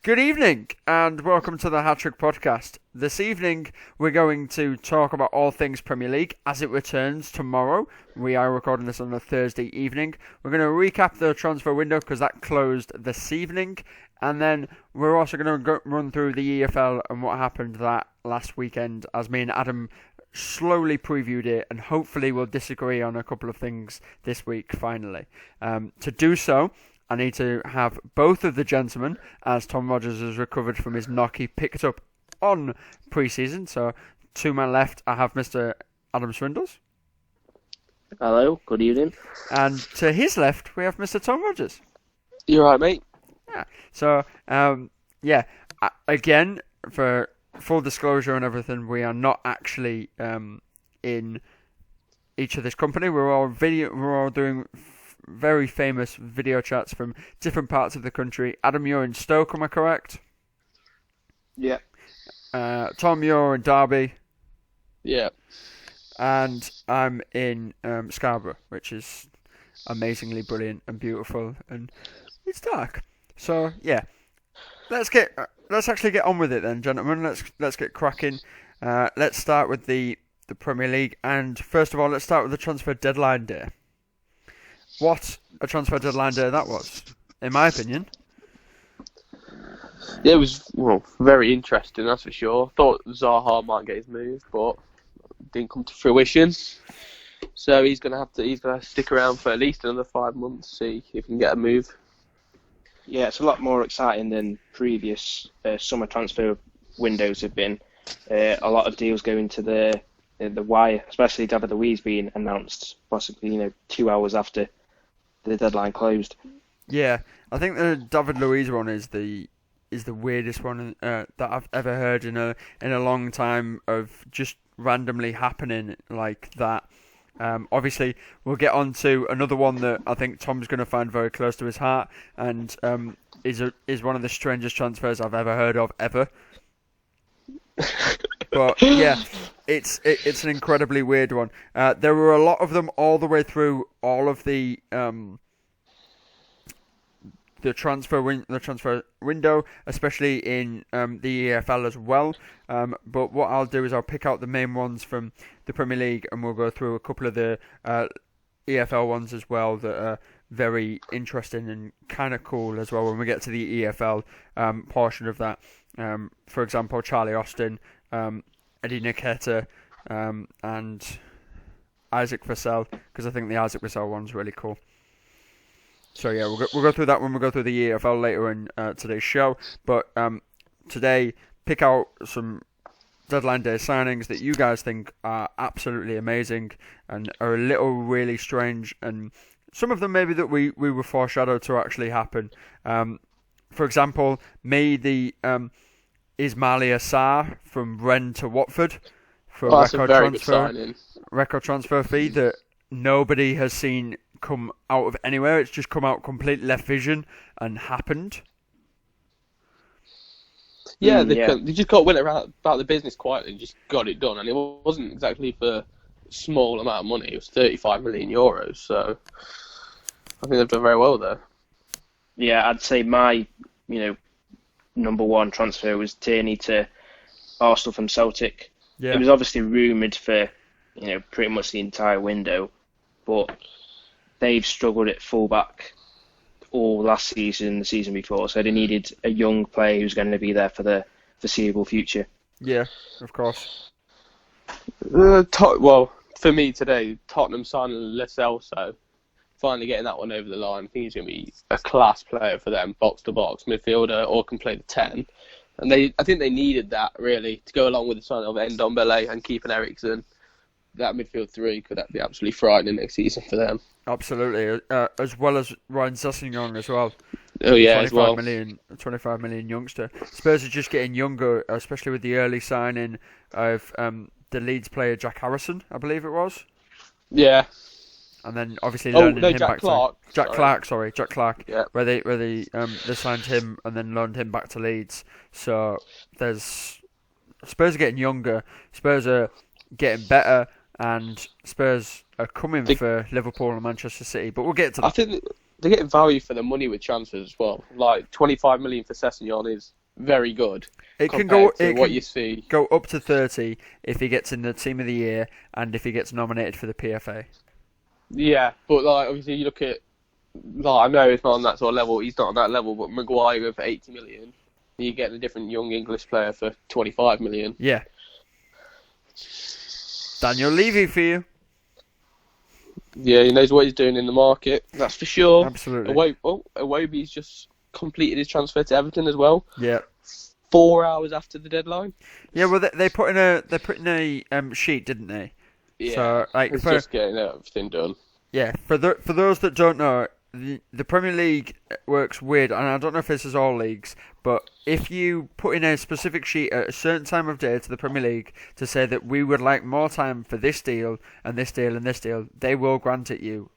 Good evening and welcome to the Hat Trick Podcast. This evening we're going to talk about all things Premier League as it returns tomorrow. We are recording this on a Thursday evening. We're going to recap the transfer window because that closed this evening, and then we're also going to run through the EFL and what happened that last weekend as me and Adam slowly previewed it, and hopefully we'll disagree on a couple of things this week finally. To do so, I need to have both of the gentlemen, as Tom Rogers has recovered from his knock he picked up on pre-season. So, to my left, I have Mr. Adam Swindles. Hello, good evening. And to his left, we have Mr. Tom Rogers. You alright, mate? Yeah. So, again, for full disclosure and everything, we are not actually in each other's company. We're all doing very famous video chats from different parts of the country. Adam, you're in Stoke, am I correct? Yeah. Tom, you're in Derby. Yeah. And I'm in Scarborough, which is amazingly brilliant and beautiful, and it's dark. So yeah, let's actually get on with it then, gentlemen. Let's get cracking. Let's start with the Premier League, and first of all, let's start with the transfer deadline day. What a transfer deadline day that was, in my opinion. Yeah, it was very interesting, that's for sure. Thought Zaha might get his move, but didn't come to fruition. So he's gonna stick around for at least another 5 months, see if he can get a move. Yeah, it's a lot more exciting than previous summer transfer windows have been. A lot of deals going to the wire, especially David Luiz being announced, possibly 2 hours after the deadline closed. Yeah, I think the David Luiz one is the weirdest one that I've ever heard in a long time, of just randomly happening like that. Obviously, we'll get on to another one that I think Tom's going to find very close to his heart, and is one of the strangest transfers I've ever heard of ever. But yeah, it's an incredibly weird one. There were a lot of them all the way through all of the transfer window, especially in the EFL as well. But what I'll do is I'll pick out the main ones from the Premier League, and we'll go through a couple of the EFL ones as well that are very interesting and kind of cool as well when we get to the EFL portion of that. For example, Charlie Austin, Eddie Nketiah, and Isaac Vassell, because I think the Isaac Vassell one's really cool. So yeah, we'll go through that when we go through the EFL later in today's show. But today, pick out some deadline day signings that you guys think are absolutely amazing and are a little really strange, and some of them maybe that we were foreshadowed to actually happen. For example, the Ismaila Sarr from Rennes to Watford for a record transfer fee that nobody has seen come out of anywhere. It's just come out complete left vision and happened. Yeah, they just got went around about the business quietly and just got it done, and it wasn't exactly for a small amount of money. It was 35 million euros, so I think they've done very well there. Yeah, I'd say my number one transfer was Tierney to Arsenal from Celtic. Yeah. It was obviously rumoured for pretty much the entire window, but they've struggled at fullback all last season, the season before, so they needed a young player who's going to be there for the foreseeable future. Yeah, of course. Well, for me today, Tottenham signing Lascelles, so finally getting that one over the line. I think he's going to be a class player for them, box to box midfielder, or can play the 10. And I think they needed that really to go along with the signing of Ndombele and keeping Eriksen. That midfield three could be absolutely frightening next season for them. Absolutely, as well as Ryan Sessegnon as well. Oh yeah, as well. 25 million youngster. Spurs are just getting younger, especially with the early signing of the Leeds player Jack Harrison, I believe it was. Yeah. And then obviously loaning him back Clark. to Jack Clark. Yeah. Where they signed him and then loaned him back to Leeds. So Spurs are getting younger. Spurs are getting better. And Spurs are coming for Liverpool and Manchester City, but we'll get to that. they're getting value for the money with transfers as well. Like 25 million for Sessegnon is very good. It can go. You see, go up to 30 if he gets in the team of the year and if he gets nominated for the PFA. Yeah, but like obviously you look at, like, I know it's not on that sort of level. He's not on that level, but Maguire going for 80 million. You're getting a different young English player for 25 million. Yeah. Daniel Levy for you. Yeah, he knows what he's doing in the market. That's for sure. Absolutely. Iwobi's just completed his transfer to Everton as well. Yeah. 4 hours after the deadline. Yeah, well, they put in a sheet, didn't they? Yeah. So, like, it's just getting everything done. Yeah, for those that don't know, the Premier League works weird, and I don't know if this is all leagues, but if you put in a specific sheet at a certain time of day to the Premier League to say that we would like more time for this deal and this deal and this deal, they will grant it you,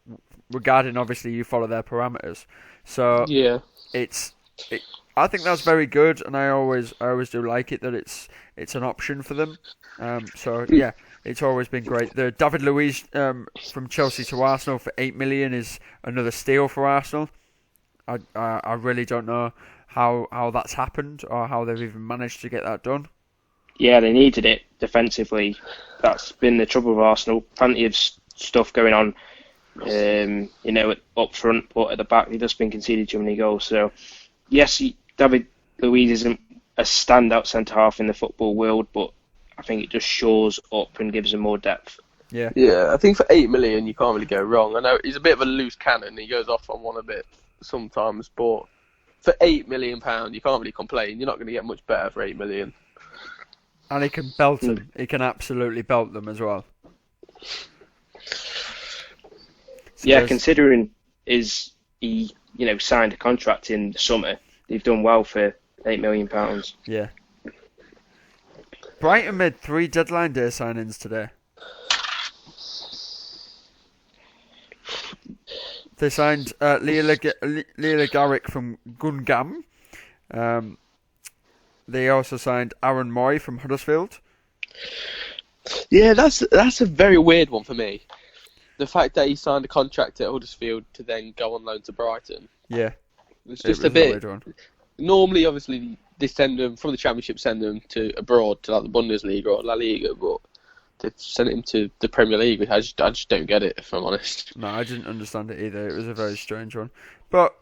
regarding obviously you follow their parameters. So yeah, I think that's very good, and I always do like it that it's an option for them. So yeah, it's always been great. The David Luiz from Chelsea to Arsenal for 8 million is another steal for Arsenal. I really don't know how that's happened or how they've even managed to get that done. Yeah, they needed it defensively. That's been the trouble with Arsenal. Plenty of stuff going on, up front, but at the back they've just been conceding too many goals. So yes, David Luiz isn't a standout centre half in the football world, but I think it just shows up and gives them more depth. Yeah. Yeah, I think for 8 million you can't really go wrong. I know he's a bit of a loose cannon. He goes off on one a bit sometimes, but for £8 million you can't really complain. You're not going to get much better for 8 million. And he can belt them. He can absolutely belt them as well. So yeah, considering he signed a contract in the summer, they've done well for £8 million. Yeah. Brighton made 3 deadline day signings today. They signed Leila Garrick from Gungam. They also signed Aaron Moy from Huddersfield. Yeah, that's a very weird one for me. The fact that he signed a contract at Huddersfield to then go on loan to Brighton. Yeah. It's just a bit. Normally, obviously, they send them from the Championship, send them to abroad to like the Bundesliga or La Liga, but they've sent him to the Premier League, which I just don't get it, if I'm honest. No, I didn't understand it either. It was a very strange one, but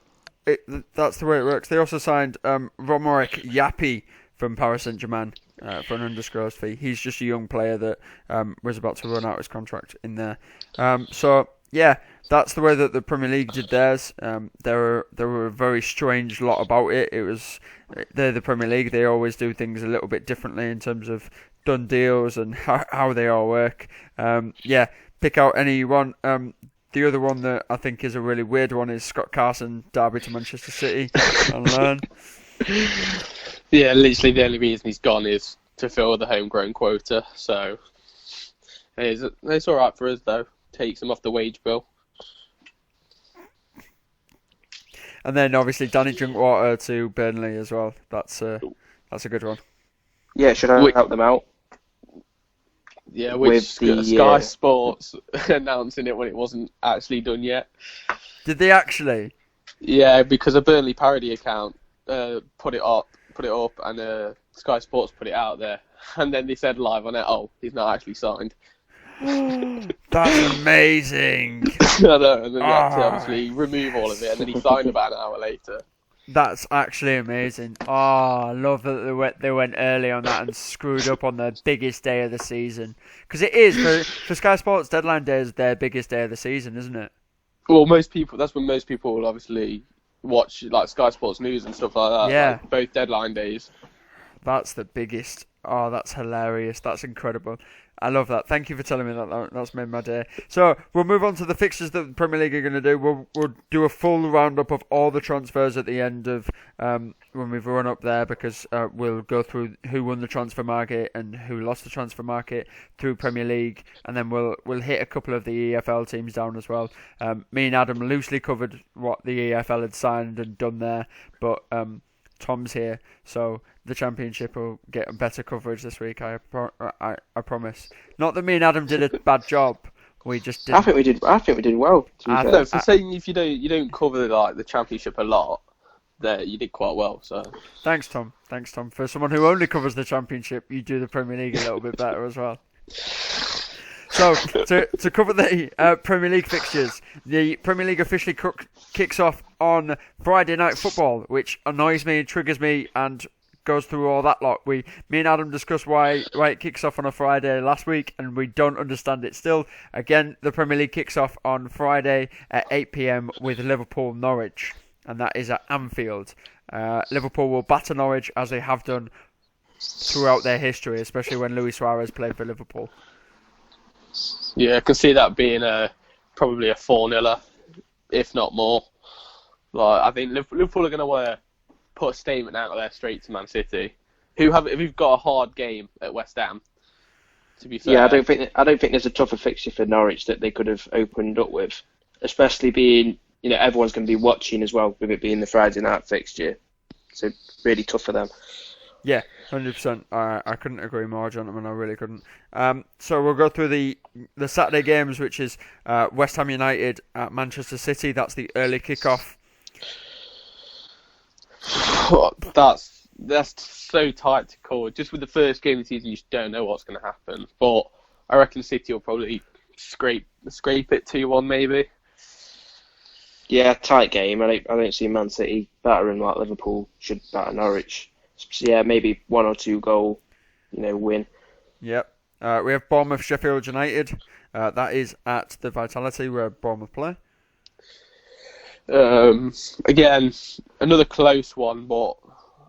that's the way it works. They also signed Romaric Yapi from Paris Saint-Germain for an undisclosed fee. He's just a young player that was about to run out his contract in there. So yeah, that's the way that the Premier League did theirs. There were a very strange lot about it. They're the Premier League. They always do things a little bit differently in terms of done deals and how they all work. Yeah, pick out any you want. The other one that I think is a really weird one is Scott Carson, Derby to Manchester City on loan. Yeah, literally the only reason he's gone is to fill the homegrown quota. So it's all right for us though. Takes him off the wage bill. And then obviously Danny Drinkwater to Burnley as well. That's a good one. Yeah, should I help them out? Yeah, with Sky Sports announcing it when it wasn't actually done yet. Did they actually? Yeah, because a Burnley parody account put it up, and Sky Sports put it out there, and then they said live on it, "Oh, he's not actually signed." That's amazing. I know, and then they had to obviously remove all of it, and then he signed about an hour later. That's actually amazing. Oh, I love that they went early on that and screwed up on the biggest day of the season. Because it is, for Sky Sports, deadline day is their biggest day of the season, isn't it? Well, that's when most people will obviously watch like Sky Sports News and stuff like that. Yeah. Like, both deadline days. That's the biggest. Oh, that's hilarious. That's incredible. I love that. Thank you for telling me that. That's made my day. So we'll move on to the fixtures that the Premier League are going to do. We'll do a full roundup of all the transfers at the end of when we've run up there, because we'll go through who won the transfer market and who lost the transfer market through Premier League, and then we'll hit a couple of the EFL teams down as well. Me and Adam loosely covered what the EFL had signed and done there, but Tom's here, so the Championship will get better coverage this week. I promise. Not that me and Adam did a bad job. We just I didn't. think we did. I think we did well. To be fair. No, for saying if you don't cover like the championship a lot, there you did quite well. So Thanks, Tom. Thanks, Tom. For someone who only covers the championship, you do the Premier League a little bit better as well. So, to cover the Premier League fixtures, the Premier League officially kicks off on Friday Night Football, which annoys me, triggers me, and goes through all that lot. Me and Adam discussed why it kicks off on a Friday last week, and we don't understand it still. Again, the Premier League kicks off on Friday at 8 p.m. with Liverpool Norwich, and that is at Anfield. Liverpool will batter Norwich as they have done throughout their history, especially when Luis Suarez played for Liverpool. yeah, I can see that being probably a 4-0, if not more. Like I think Liverpool are going to want to put a statement out there straight to Man City, who've got a hard game at West Ham. To be fair, Yeah, I don't think there's a tougher fixture for Norwich that they could have opened up with, especially being everyone's going to be watching as well with it being the Friday night fixture. So really tough for them. Yeah, 100%. I couldn't agree more, gentlemen. I really couldn't. So we'll go through the Saturday games, which is West Ham United at Manchester City. That's the early kickoff. That's so tight to call. Just with the first game of the season, you just don't know what's going to happen. But I reckon City will probably scrape it 2-1 maybe. Yeah, tight game. I don't see Man City battering like Liverpool should batter Norwich. So yeah, maybe 1 or 2 goal, win. Yep. We have Bournemouth Sheffield United. That is at the Vitality where Bournemouth play. Again, another close one, but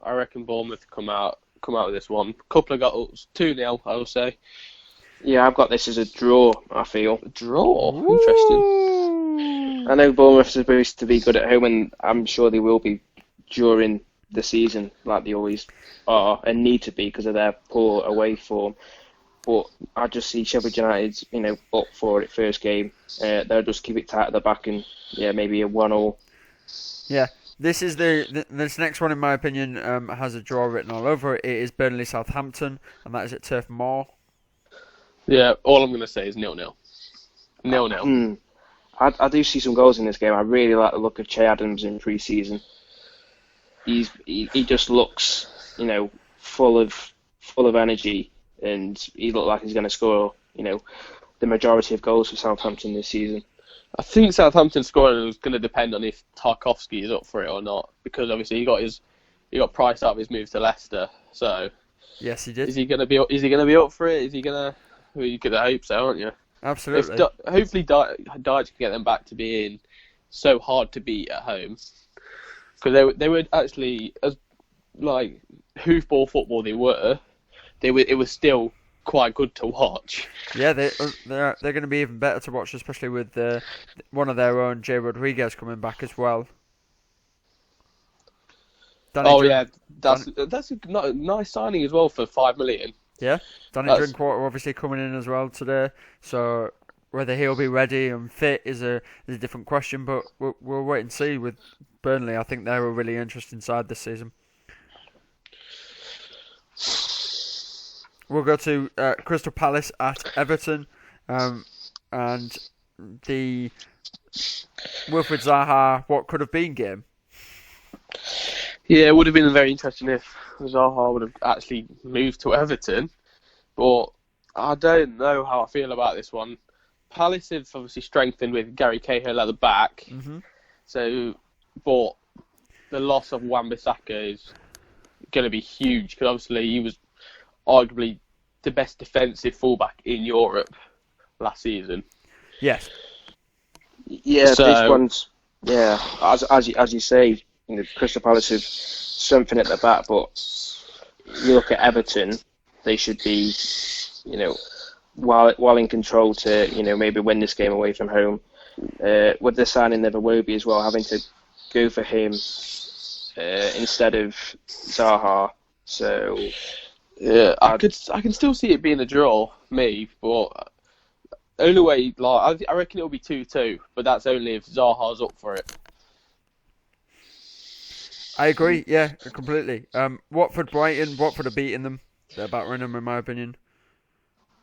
I reckon Bournemouth come out with this one. Couple of goals, 2-0, I will say. Yeah, I've got this as a draw. I feel A draw. Interesting. I know Bournemouth are supposed to be good at home, and I'm sure they will be during the season, like they always are and need to be because of their poor away form. But I just see Sheffield United, up for it first game. They'll just keep it tight at the back and maybe a 1-1. Yeah, this is this next one in my opinion has a draw written all over it. It is Burnley Southampton, and that is at Turf Moor. Yeah, all I'm going to say is 0-0. 0-0. I do see some goals in this game. I really like the look of Che Adams in pre-season. He just looks, full of energy, and he looked like he's going to score, the majority of goals for Southampton this season. I think Southampton scoring is going to depend on if Tarkowski is up for it or not, because obviously he got priced out of his move to Leicester. So yes, he did. Is he going to be up for it? Is he going to? Well, you could hope so, aren't you? Absolutely. Hopefully, Dyche can get them back to being so hard to beat at home, because they were actually as like hoofball football it was still quite good to watch. Yeah, they're going to be even better to watch, especially with one of their own, Jay Rodriguez, coming back as well. That's a nice signing as well for $5 million. Yeah, Danny Drinkwater obviously coming in as well today. So whether he'll be ready and fit is a different question, but we'll wait and see with Burnley. I think they're a really interesting side this season. We'll go to Crystal Palace at Everton, and the Wilfried Zaha, what could have been game. Yeah, it would have been very interesting if Zaha would have actually moved to Everton, but I don't know how I feel about this one. Palace have obviously strengthened with Gary Cahill at the back, but the loss of Wan-Bissaka is going to be huge, because obviously he was arguably the best defensive fullback in Europe last season. Yes. Yeah, this one's as you say, Crystal Palace have something at the back, but you look at Everton, they should be, while in control to, maybe win this game away from home. With the signing of Iwobi as well, having to go for him instead of Zaha. So yeah, I can still see it being a draw, but only way, I reckon it'll be 2-2, but that's only if Zaha's up for it. I agree, yeah, completely. Watford have beaten them. They're battering them, in my opinion.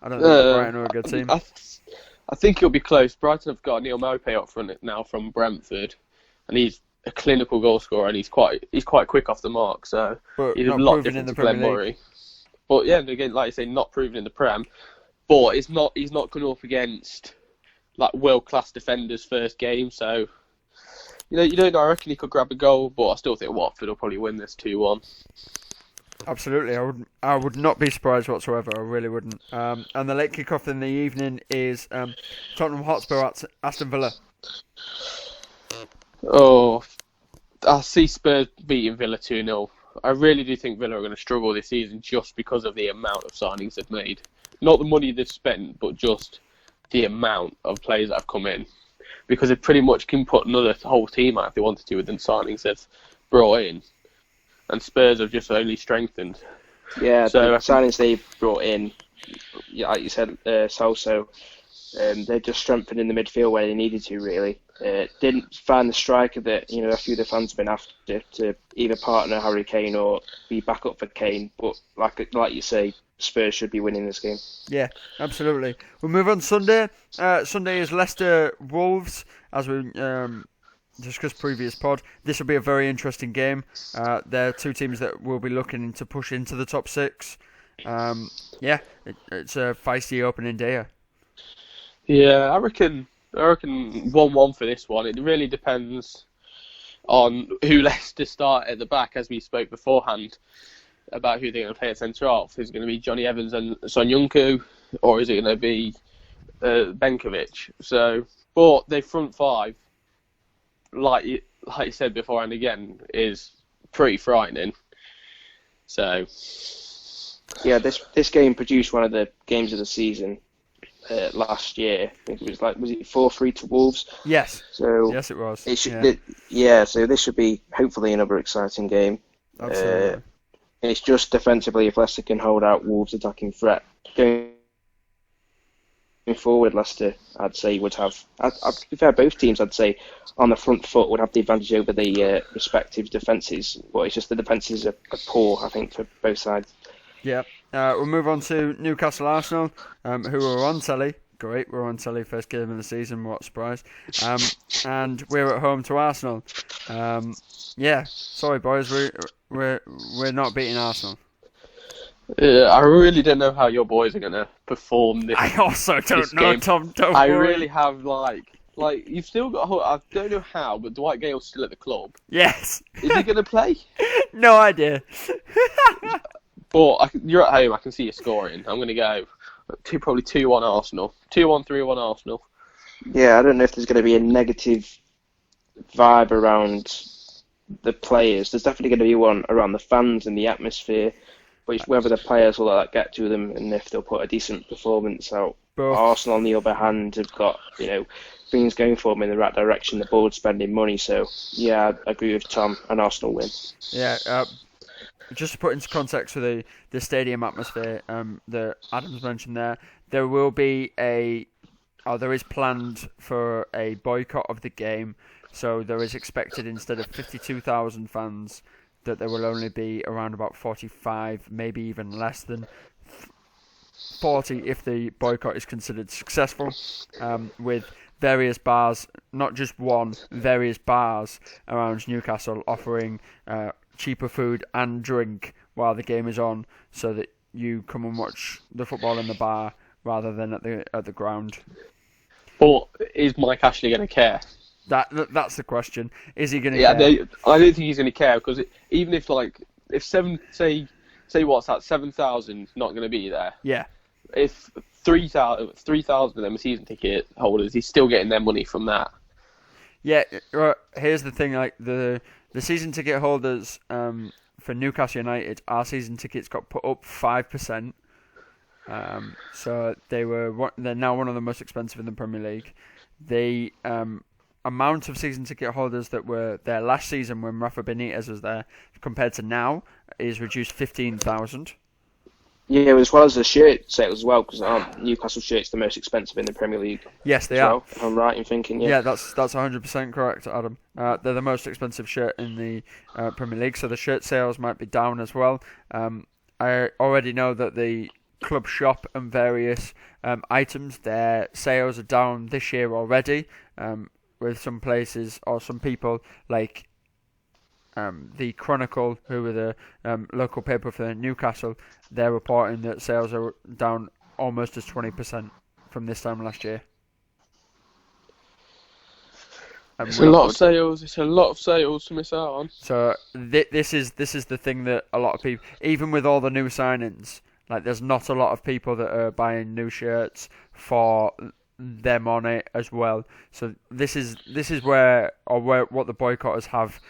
I don't think Brighton are a good team. I think it'll be close. Brighton have got Neil Maupay up front now from Brentford, and he's a clinical goal scorer, and he's quite quick off the mark. So he's a lot different to Glenn Murray. But yeah, again, like you say, not proven in the Prem. But he's not going up against like world class defenders first game. So you don't know. I reckon he could grab a goal, but I still think Watford will probably win this 2-1. Absolutely, I would not be surprised whatsoever. I really wouldn't. And the late kick-off in the evening is Tottenham Hotspur at Aston Villa. Oh, I see Spurs beating Villa 2-0. I really do think Villa are going to struggle this season just because of the amount of signings they've made. Not the money they've spent, but just the amount of players that have come in. Because they pretty much can put another whole team out if they wanted to with the signings they've brought in. And Spurs have just only strengthened. Yeah, so the signings they brought in, like you said, Salso, they're just strengthening the midfield where they needed to, really. Didn't find the striker that a few of the fans have been after to either partner Harry Kane or be back up for Kane. But like you say, Spurs should be winning this game. Yeah, absolutely. We'll move on Sunday. Sunday is Leicester Wolves, as we discussed previous pod. This will be a very interesting game. They're two teams that will be looking to push into the top six. It's a feisty opening day. Yeah, I reckon 1-1 for this one. It really depends on who Leicester start at the back, as we spoke beforehand about who they're going to play at centre half. Is it going to be Johnny Evans and Son Heung-koo, or is it going to be Benkovic? So, but their front five, like you said before and again, is pretty frightening. So, yeah, this game produced one of the games of the season last year. I think it was it 4-3 to Wolves? Yes. So yes, it was. It should, so this should be hopefully another exciting game. Absolutely. It's just defensively if Leicester can hold out Wolves' attacking threat. Going forward, Leicester, I'd say, would have... to be fair, both teams, I'd say, on the front foot would have the advantage over the respective defences. But it's just the defences are poor, I think, for both sides. Yeah. We'll move on to Newcastle Arsenal, who are on telly. Great, we're on telly, first game of the season, what a surprise. And we're at home to Arsenal. Sorry boys, we're not beating Arsenal. I really don't know how your boys are going to perform this. I also don't know, game. Tom. Don't I worry. really have you've still got. I don't know how, but Dwight Gale's still at the club. Yes. Is he going to play? No idea. But you're at home. I can see you scoring. I'm going to go probably 2-1 Arsenal. 2-1, 3-1 Arsenal. Yeah, I don't know if there's going to be a negative vibe around the players. There's definitely going to be one around the fans and the atmosphere. But it's whether the players will let that get to them and if they'll put a decent performance out. Arsenal, on the other hand, have got things going for them in the right direction. The board's spending money, so yeah, I agree with Tom. An Arsenal win. Yeah. Just to put into context for the stadium atmosphere that Adam's mentioned there will be there is planned for a boycott of the game. So there is expected, instead of 52,000 fans, that there will only be around about 45, maybe even less than 40 if the boycott is considered successful, with various bars, not just one, various bars around Newcastle offering cheaper food and drink while the game is on, so that you come and watch the football in the bar rather than at the ground. But is Mike Ashley going to care? That's the question. Is he going to care? I don't think he's going to care, because even if say what's that, 7,000 not going to be there. Yeah. If 3,000 of them are season ticket holders, he's still getting their money from that. Yeah. Here's the thing: the season ticket holders for Newcastle United, our season tickets got put up 5%. So they're now one of the most expensive in the Premier League. The amount of season ticket holders that were there last season when Rafa Benitez was there compared to now is reduced 15,000. Yeah, as well as the shirt sales as well, because Newcastle shirts the most expensive in the Premier League. Yes, they are. If I'm right in thinking, yeah. Yeah, that's 100% correct, Adam. They're the most expensive shirt in the Premier League, so the shirt sales might be down as well. I already know that the club shop and various items, their sales are down this year already. With some places or some people like the Chronicle, who are the local paper for Newcastle, they're reporting that sales are down almost as 20% from this time last year. It's a lot of sales. It's a lot of sales to miss out on. So this is the thing that a lot of people, even with all the new signings, like there's not a lot of people that are buying new shirts for them on it as well. So this is where what the boycotters have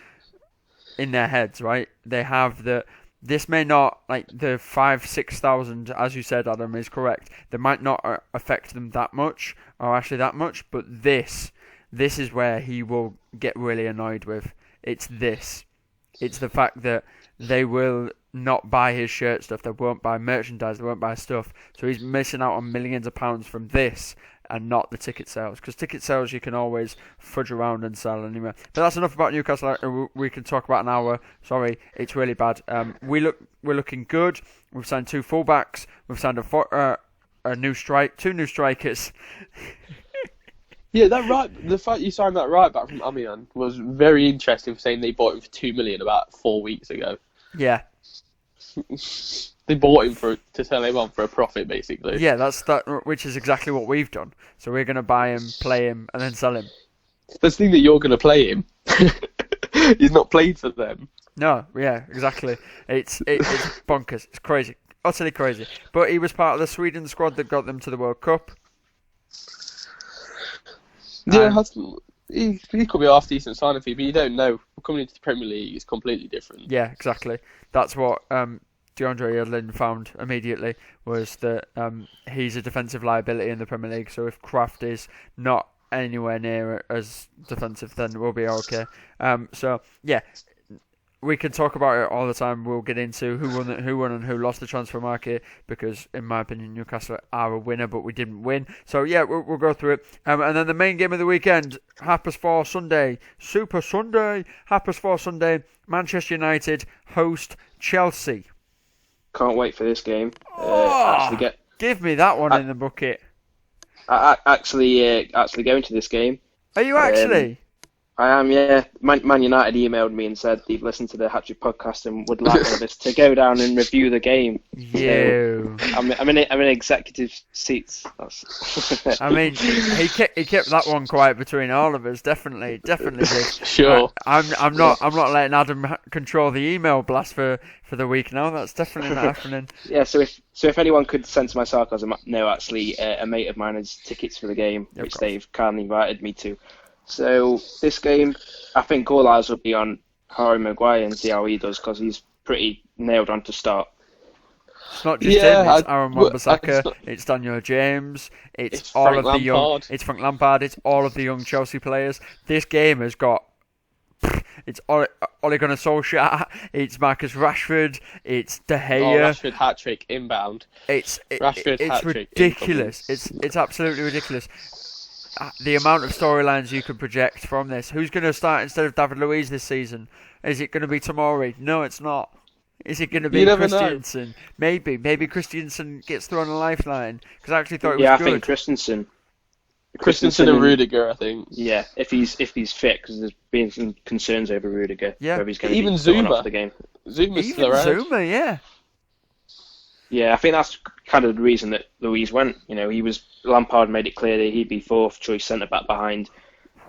in their heads, right? They have that this may not, like the 5,000-6,000, as you said, Adam, is correct. They might not affect them that much, or actually that much, but this is where he will get really annoyed with. It's this. It's the fact that they will not buy his shirt stuff. They won't buy merchandise. They won't buy stuff. So he's missing out on millions of pounds from this and not the ticket sales. Because ticket sales you can always fudge around and sell anyway. But that's enough about Newcastle. We can talk about an hour. Sorry, it's really bad. We're looking good. We've signed 2 fullbacks. We've signed two new strikers. Yeah, the fact you signed that right back from Amiens was very interesting, for saying they bought him for 2 million about 4 weeks ago. Yeah. They bought him to sell him on for a profit, basically. Yeah, which is exactly what we've done. So we're going to buy him, play him, and then sell him. That's the thing, that you're going to play him. He's not played for them. No, yeah, exactly. It's bonkers. It's crazy. Utterly crazy. But he was part of the Sweden squad that got them to the World Cup. Yeah, he could be half decent signing fee, but you don't know. Coming into the Premier League is completely different. Yeah, exactly. That's what DeAndre Yedlin found immediately, was that he's a defensive liability in the Premier League. So if Kraft is not anywhere near as defensive, then we'll be okay. So yeah, we can talk about it all the time. We'll get into who won and who lost the transfer market, because in my opinion Newcastle are a winner, but we didn't win. So yeah, we'll go through it. And then the main game of the weekend, Super Sunday, Manchester United host Chelsea. Can't wait for this game. Give me that one in the bucket. Actually going to this game. Are you actually? I am, yeah. Man United emailed me and said they've listened to the Hattrick podcast and would like one of us to go down and review the game. You. So I'm in executive seats. I mean, he kept that one quiet between all of us. Definitely did. Sure. I'm not letting Adam control the email blast for the week now. That's definitely not happening. Yeah. So if anyone could sense my sarcasm, no, actually, a mate of mine has tickets for the game, which they've kindly invited me to. So this game, I think all eyes will be on Harry Maguire and see how he does, because he's pretty nailed on to start. It's not just him, it's Aaron Wan-Bissaka, it's Daniel James, it's all Frank of the young, Lampard. it's Frank Lampard, it's all of the young Chelsea players. This game has got, it's Ole Gunnar Solskjaer, it's Marcus Rashford, it's De Gea. Rashford hat-trick inbound. It's hat-trick ridiculous. It's absolutely ridiculous. The amount of storylines you can project from this. Who's going to start instead of David Luiz this season? Is it going to be Tomori? No, it's not. Is it going to be Christensen? Maybe Christensen gets thrown a lifeline, because I actually thought it was good. Yeah, I think Christensen and Rudiger, I think. Yeah, if he's fit, because there's been some concerns over Rudiger. Yeah, whether he's going to even be Zuma off the game. Zuma's still around. Zuma, yeah. Yeah, I think that's kind of the reason that Luiz went. You know, Lampard made it clear that he'd be fourth choice centre back behind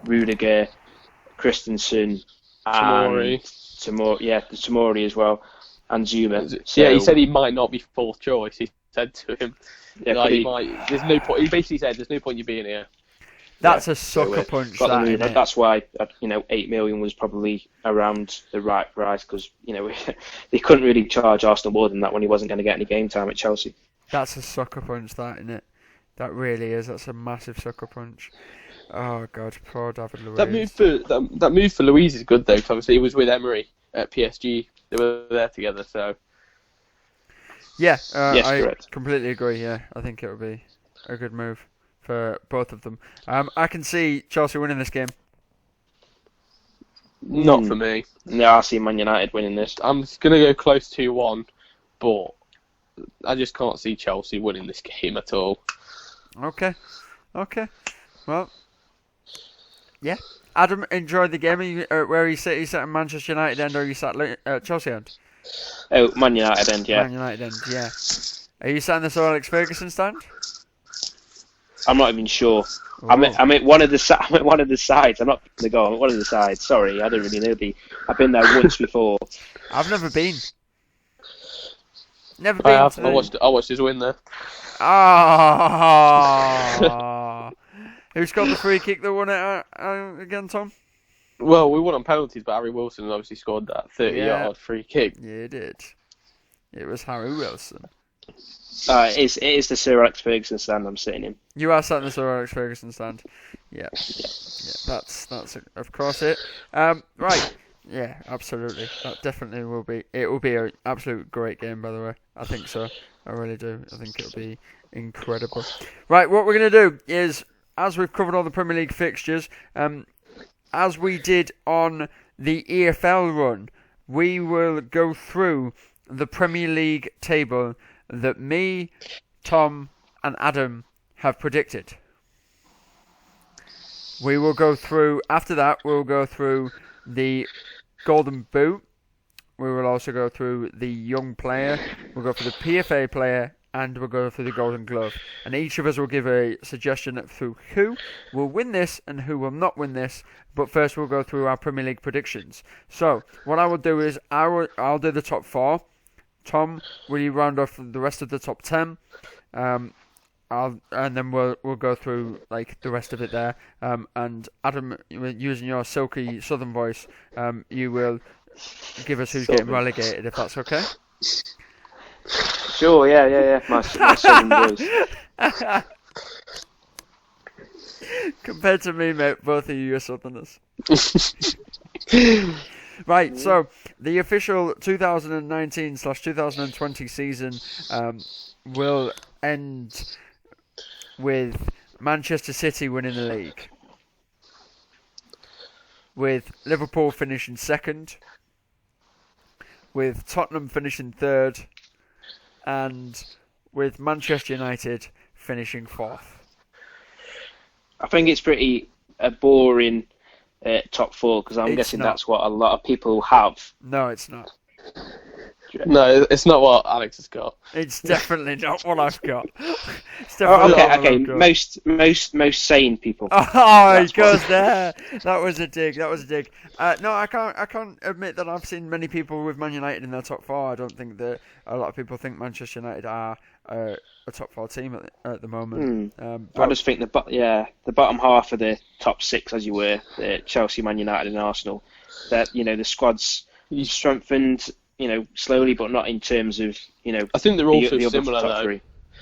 Rudiger, Christensen, and Tomori as well, and Zuma. So, yeah, he said he might not be fourth choice. He said to him, yeah, there's no point. He basically said, "There's no point you being here." That's a sucker punch. That's why 8 million was probably around the right price, because they couldn't really charge Arsenal more than that when he wasn't going to get any game time at Chelsea. That's a sucker punch, that, isn't it? That really is. That's a massive sucker punch. Oh God, poor David Luiz. That move for Luiz is good though, because obviously he was with Emery at PSG. They were there together, so. Yeah, yes, I correct. completely agree. Yeah, I think it would be a good move for both of them. I can see Chelsea winning this game. Not for me. No, I see Man United winning this. I'm going to go close 2-1, but I just can't see Chelsea winning this game at all. Okay. Well, yeah. Adam, enjoyed the game. Where are you sat? You sat in Manchester United end, or you sat Chelsea end? Oh, Man United end, yeah. Man United end, yeah. Are you sat in the Sir Alex Ferguson stand? I'm not even sure. I'm at one of the sides. I'm not going to go on one of the sides. Sorry, I don't really know I've been there once before. I've never been. Never I been. have. I watched his win there. Ah. Who scored the free kick that won it again, Tom? Well, we won on penalties, but Harry Wilson obviously scored that 30-yard free kick. Yeah, it did. It was Harry Wilson. It is the Sir Alex Ferguson stand I'm sitting in. You are sat in the Sir Alex Ferguson stand. Yeah. That's of course it. Right. Yeah, absolutely. That definitely will be. It will be an absolute great game, by the way. I think so. I really do. I think it'll be incredible. Right, what we're going to do is, as we've covered all the Premier League fixtures, as we did on the EFL run, we will go through the Premier League table that me, Tom, and Adam have predicted. We will go through, after that, we'll go through the Golden Boot. We will also go through the Young Player. We'll go for the PFA Player, and we'll go for the Golden Glove. And each of us will give a suggestion through who will win this and who will not win this. But first, we'll go through our Premier League predictions. So, what I will do is I'll do the top 4. Tom, will you round off the rest of the top 10? And then we'll go through like the rest of it there. And Adam, using your silky southern voice, you will give us who's getting relegated, if that's okay. Sure, yeah. My southern voice. Compared to me, mate, both of you are southerners. Right, so the official 2019/2020 season will end with Manchester City winning the league, with Liverpool finishing second, with Tottenham finishing third, and with Manchester United finishing fourth. I think it's pretty boring top 4 because I'm guessing that's what a lot of people have. No, it's not. No, it's not what Alex has got. It's definitely not what I've got. Okay. Most sane people. Oh, he goes there. That was a dig. No, I can't admit that I've seen many people with Man United in their top 4. I don't think that a lot of people think Manchester United are a top 4 team at the moment. I just think the bottom half of the top 6, as you were, Chelsea, Man United, and Arsenal. That the squad's strengthened. Slowly, but not in terms of, I think they're all so the similar, though. 3.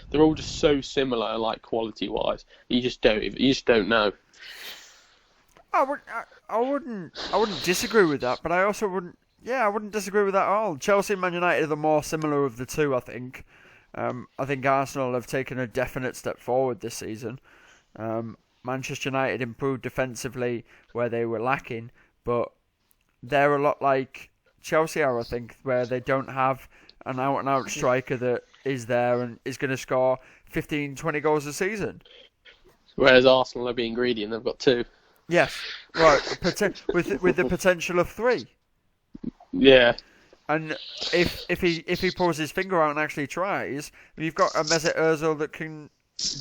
They're all just so similar, like, quality-wise. You just don't know. I wouldn't disagree with that, but I also wouldn't disagree with that at all. Chelsea and Man United are the more similar of the two, I think. I think Arsenal have taken a definite step forward this season. Manchester United improved defensively where they were lacking, but they're a lot like Chelsea are, I think, where they don't have an out-and-out striker that is there and is going to score 15, 20 goals a season. Whereas Arsenal are being greedy and they've got 2. Yes, right, with the potential of 3. Yeah. And if he pulls his finger out and actually tries, you've got a Mesut Ozil that can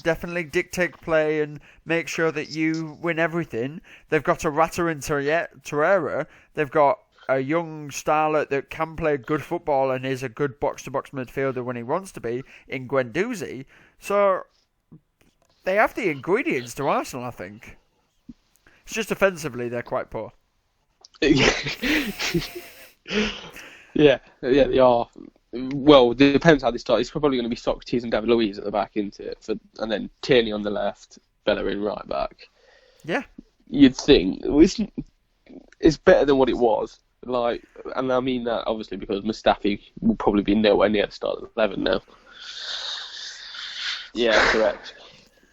definitely dictate play and make sure that you win everything. They've got a Ratter in Torreira. They've got a young starlet that can play good football and is a good box-to-box midfielder when he wants to be in Guendouzi. So they have the ingredients to Arsenal, I think. It's just offensively they're quite poor. Yeah, they are. Well, it depends how they start. It's probably going to be Socrates and David Luiz at the back, isn't it? And then Tierney on the left, Bellerin right back. Yeah. You'd think it's better than what it was. And I mean that obviously because Mustafi will probably be nowhere near the start of 11 now. Yeah, correct.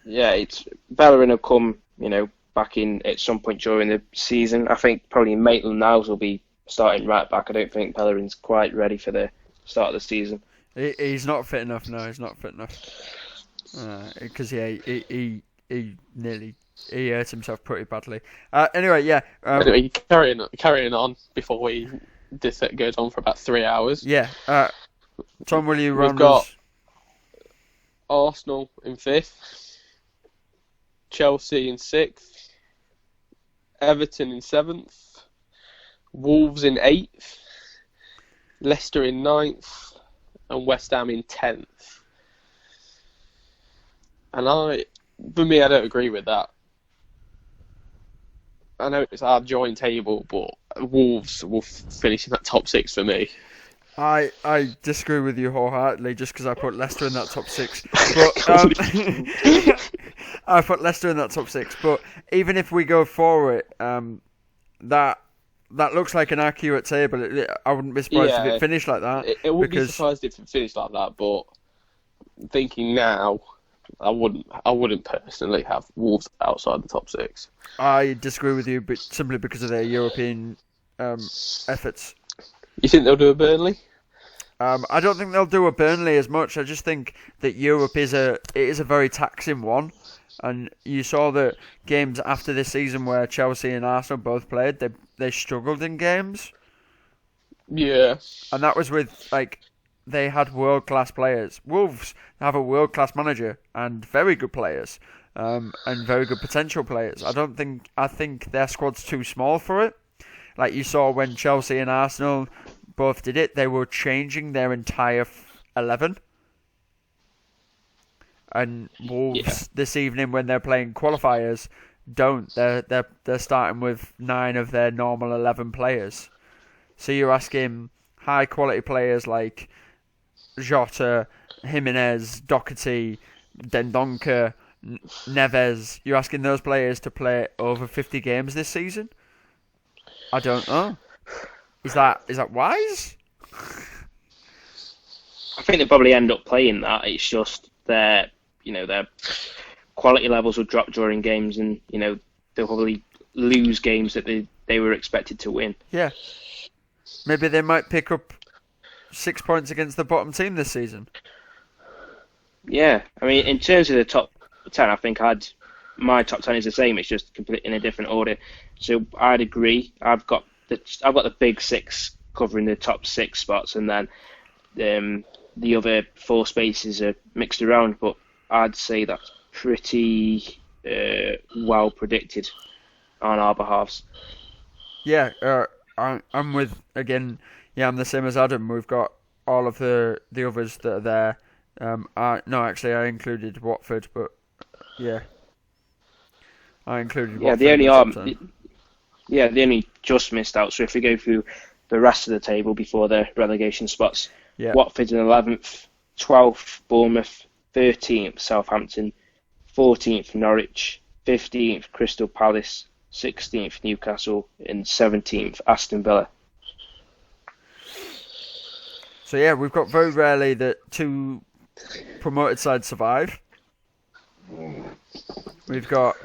Yeah, it's Bellerin will come, back in at some point during the season. I think probably Maitland-Niles will be starting right back. I don't think Bellerin's quite ready for the start of the season. He's not fit enough. No, he's not fit enough. Because he nearly hurt himself pretty badly. Anyway, yeah. Anyway, carrying on before this set goes on for about 3 hours. Yeah. Tom, will you We've got Arsenal in 5th, Chelsea in 6th, Everton in 7th, Wolves in 8th, Leicester in 9th, and West Ham in 10th. And for me, I don't agree with that. I know it's our joint table, but Wolves will finish in that top 6 for me. I disagree with you wholeheartedly just because I put Leicester in that top 6. But I put Leicester in that top 6. But even if we go for it, that looks like an accurate table. I wouldn't be surprised if it finished like that. It wouldn't be surprised if it finished like that. But thinking now, I wouldn't personally have Wolves outside the top 6. I disagree with you, but simply because of their European efforts. You think they'll do a Burnley? I don't think they'll do a Burnley as much. I just think that Europe is a very taxing one, and you saw the games after this season where Chelsea and Arsenal both played. They struggled in games. Yeah, and that was with they had world class players. Wolves have a world class manager and very good players, and very good potential players. I think their squad's too small for it. Like you saw when Chelsea and Arsenal both did it, they were changing their entire 11. And Wolves this evening, when they're playing qualifiers, don't. They're starting with 9 of their normal 11 players. So you're asking high quality players like Jota, Jimenez, Doherty, Dendoncker, Neves. You're asking those players to play over 50 games this season? I don't know. Is that wise? I think they probably end up playing that. It's just their quality levels will drop during games, and they'll probably lose games that they were expected to win. Yeah. Maybe they might pick up 6 points against the bottom team this season. Yeah, I mean, in terms of the top 10, I think my top 10 is the same. It's just completely in a different order. So I'd agree. I've got the big 6 covering the top 6 spots, and then the other 4 spaces are mixed around. But I'd say that's pretty well predicted on our behalves. Yeah, I'm with again. Yeah, I'm the same as Adam. We've got all of the others that are there. I included Watford, but yeah, I included Watford. They only just missed out. So if we go through the rest of the table before the relegation spots, Watford in 11th, 12th Bournemouth, 13th Southampton, 14th Norwich, 15th Crystal Palace, 16th Newcastle, and 17th Aston Villa. So yeah, we've got very rarely that 2 promoted sides survive. We've got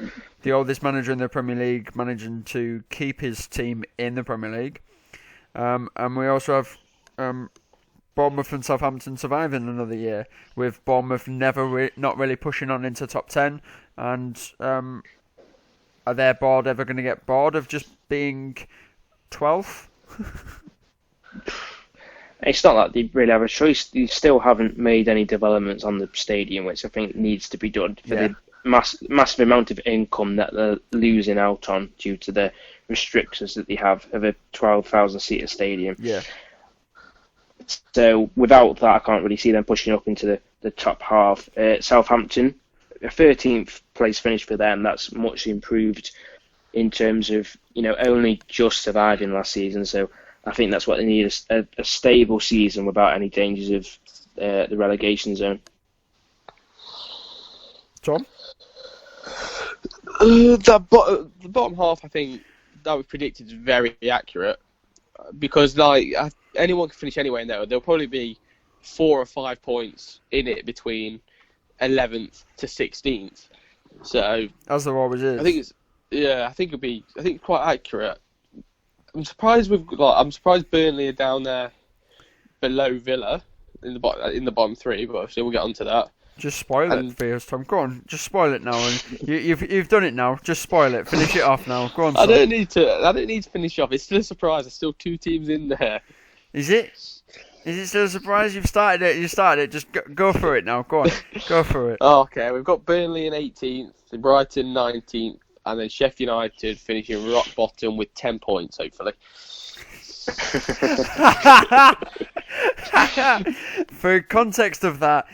the oldest manager in the Premier League managing to keep his team in the Premier League. And we also have Bournemouth and Southampton surviving another year, with Bournemouth not really pushing on into top 10. And are their board ever going to get bored of just being 12th? It's not like they really have a choice. They still haven't made any developments on the stadium, which I think needs to be done for the massive amount of income that they're losing out on due to the restrictions that they have of a 12,000-seater stadium. Yeah. So without that, I can't really see them pushing up into the top half. Southampton, a 13th place finish for them. That's much improved in terms of only just surviving last season. So I think that's what they need, a stable season without any dangers of the relegation zone. Tom? The bottom half, I think, that was predicted is very accurate, because anyone can finish anywhere in there. There'll probably be 4 or 5 points in it between 11th to 16th. So as there always is. I think it's quite accurate. I'm surprised Burnley are down there below Villa. in the bottom three, but obviously we'll get onto that. Just spoil it for us, Tom. Go on, just spoil it now. And you've done it now. Just spoil it. Finish it off now. Go on. I don't need to finish off. It's still a surprise. There's still 2 teams in there. Is it? Is it still a surprise? You've started it. You started it. Just go for it now. Go on. Go for it. Oh, okay, we've got Burnley in 18th, Brighton 19th, and then Sheffield United finishing rock bottom with 10 points, hopefully. For context of that,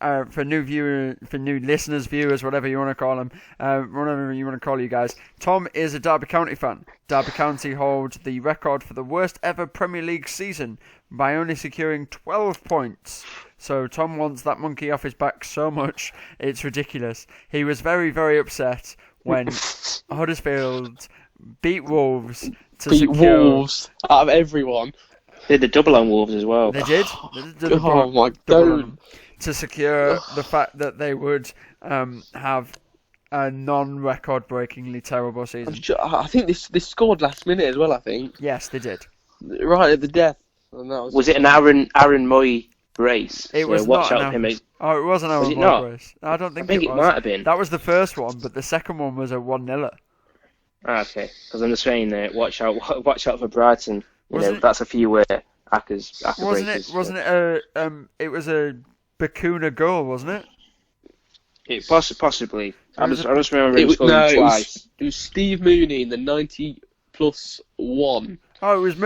for new listeners, viewers, whatever you want to call them, whatever you want to call you guys, Tom is a Derby County fan. Derby County hold the record for the worst ever Premier League season by only securing 12 points. So Tom wants that monkey off his back so much, it's ridiculous. He was very, very upset when Huddersfield beat Wolves to secure... Wolves out of everyone. They did the double on Wolves as well. They did. Oh my God. To secure the fact that they would have a non-record-breakingly terrible season. I think they scored last minute as well, I think. Yes, they did. Right at the death. And that was it an Aaron Moy race? It was watch not out an him. Oh, it was an Aaron Moy race. I don't think it was. it might have been. That was the first one, but the second one was a 1-0. Okay, because I'm just saying that watch out for Brighton. That's a few Acker's Wasn't it it was a Bakuna goal, wasn't it? Possibly. I just remember him scoring twice. It was Steve Mooney in the 90+1. Oh, it was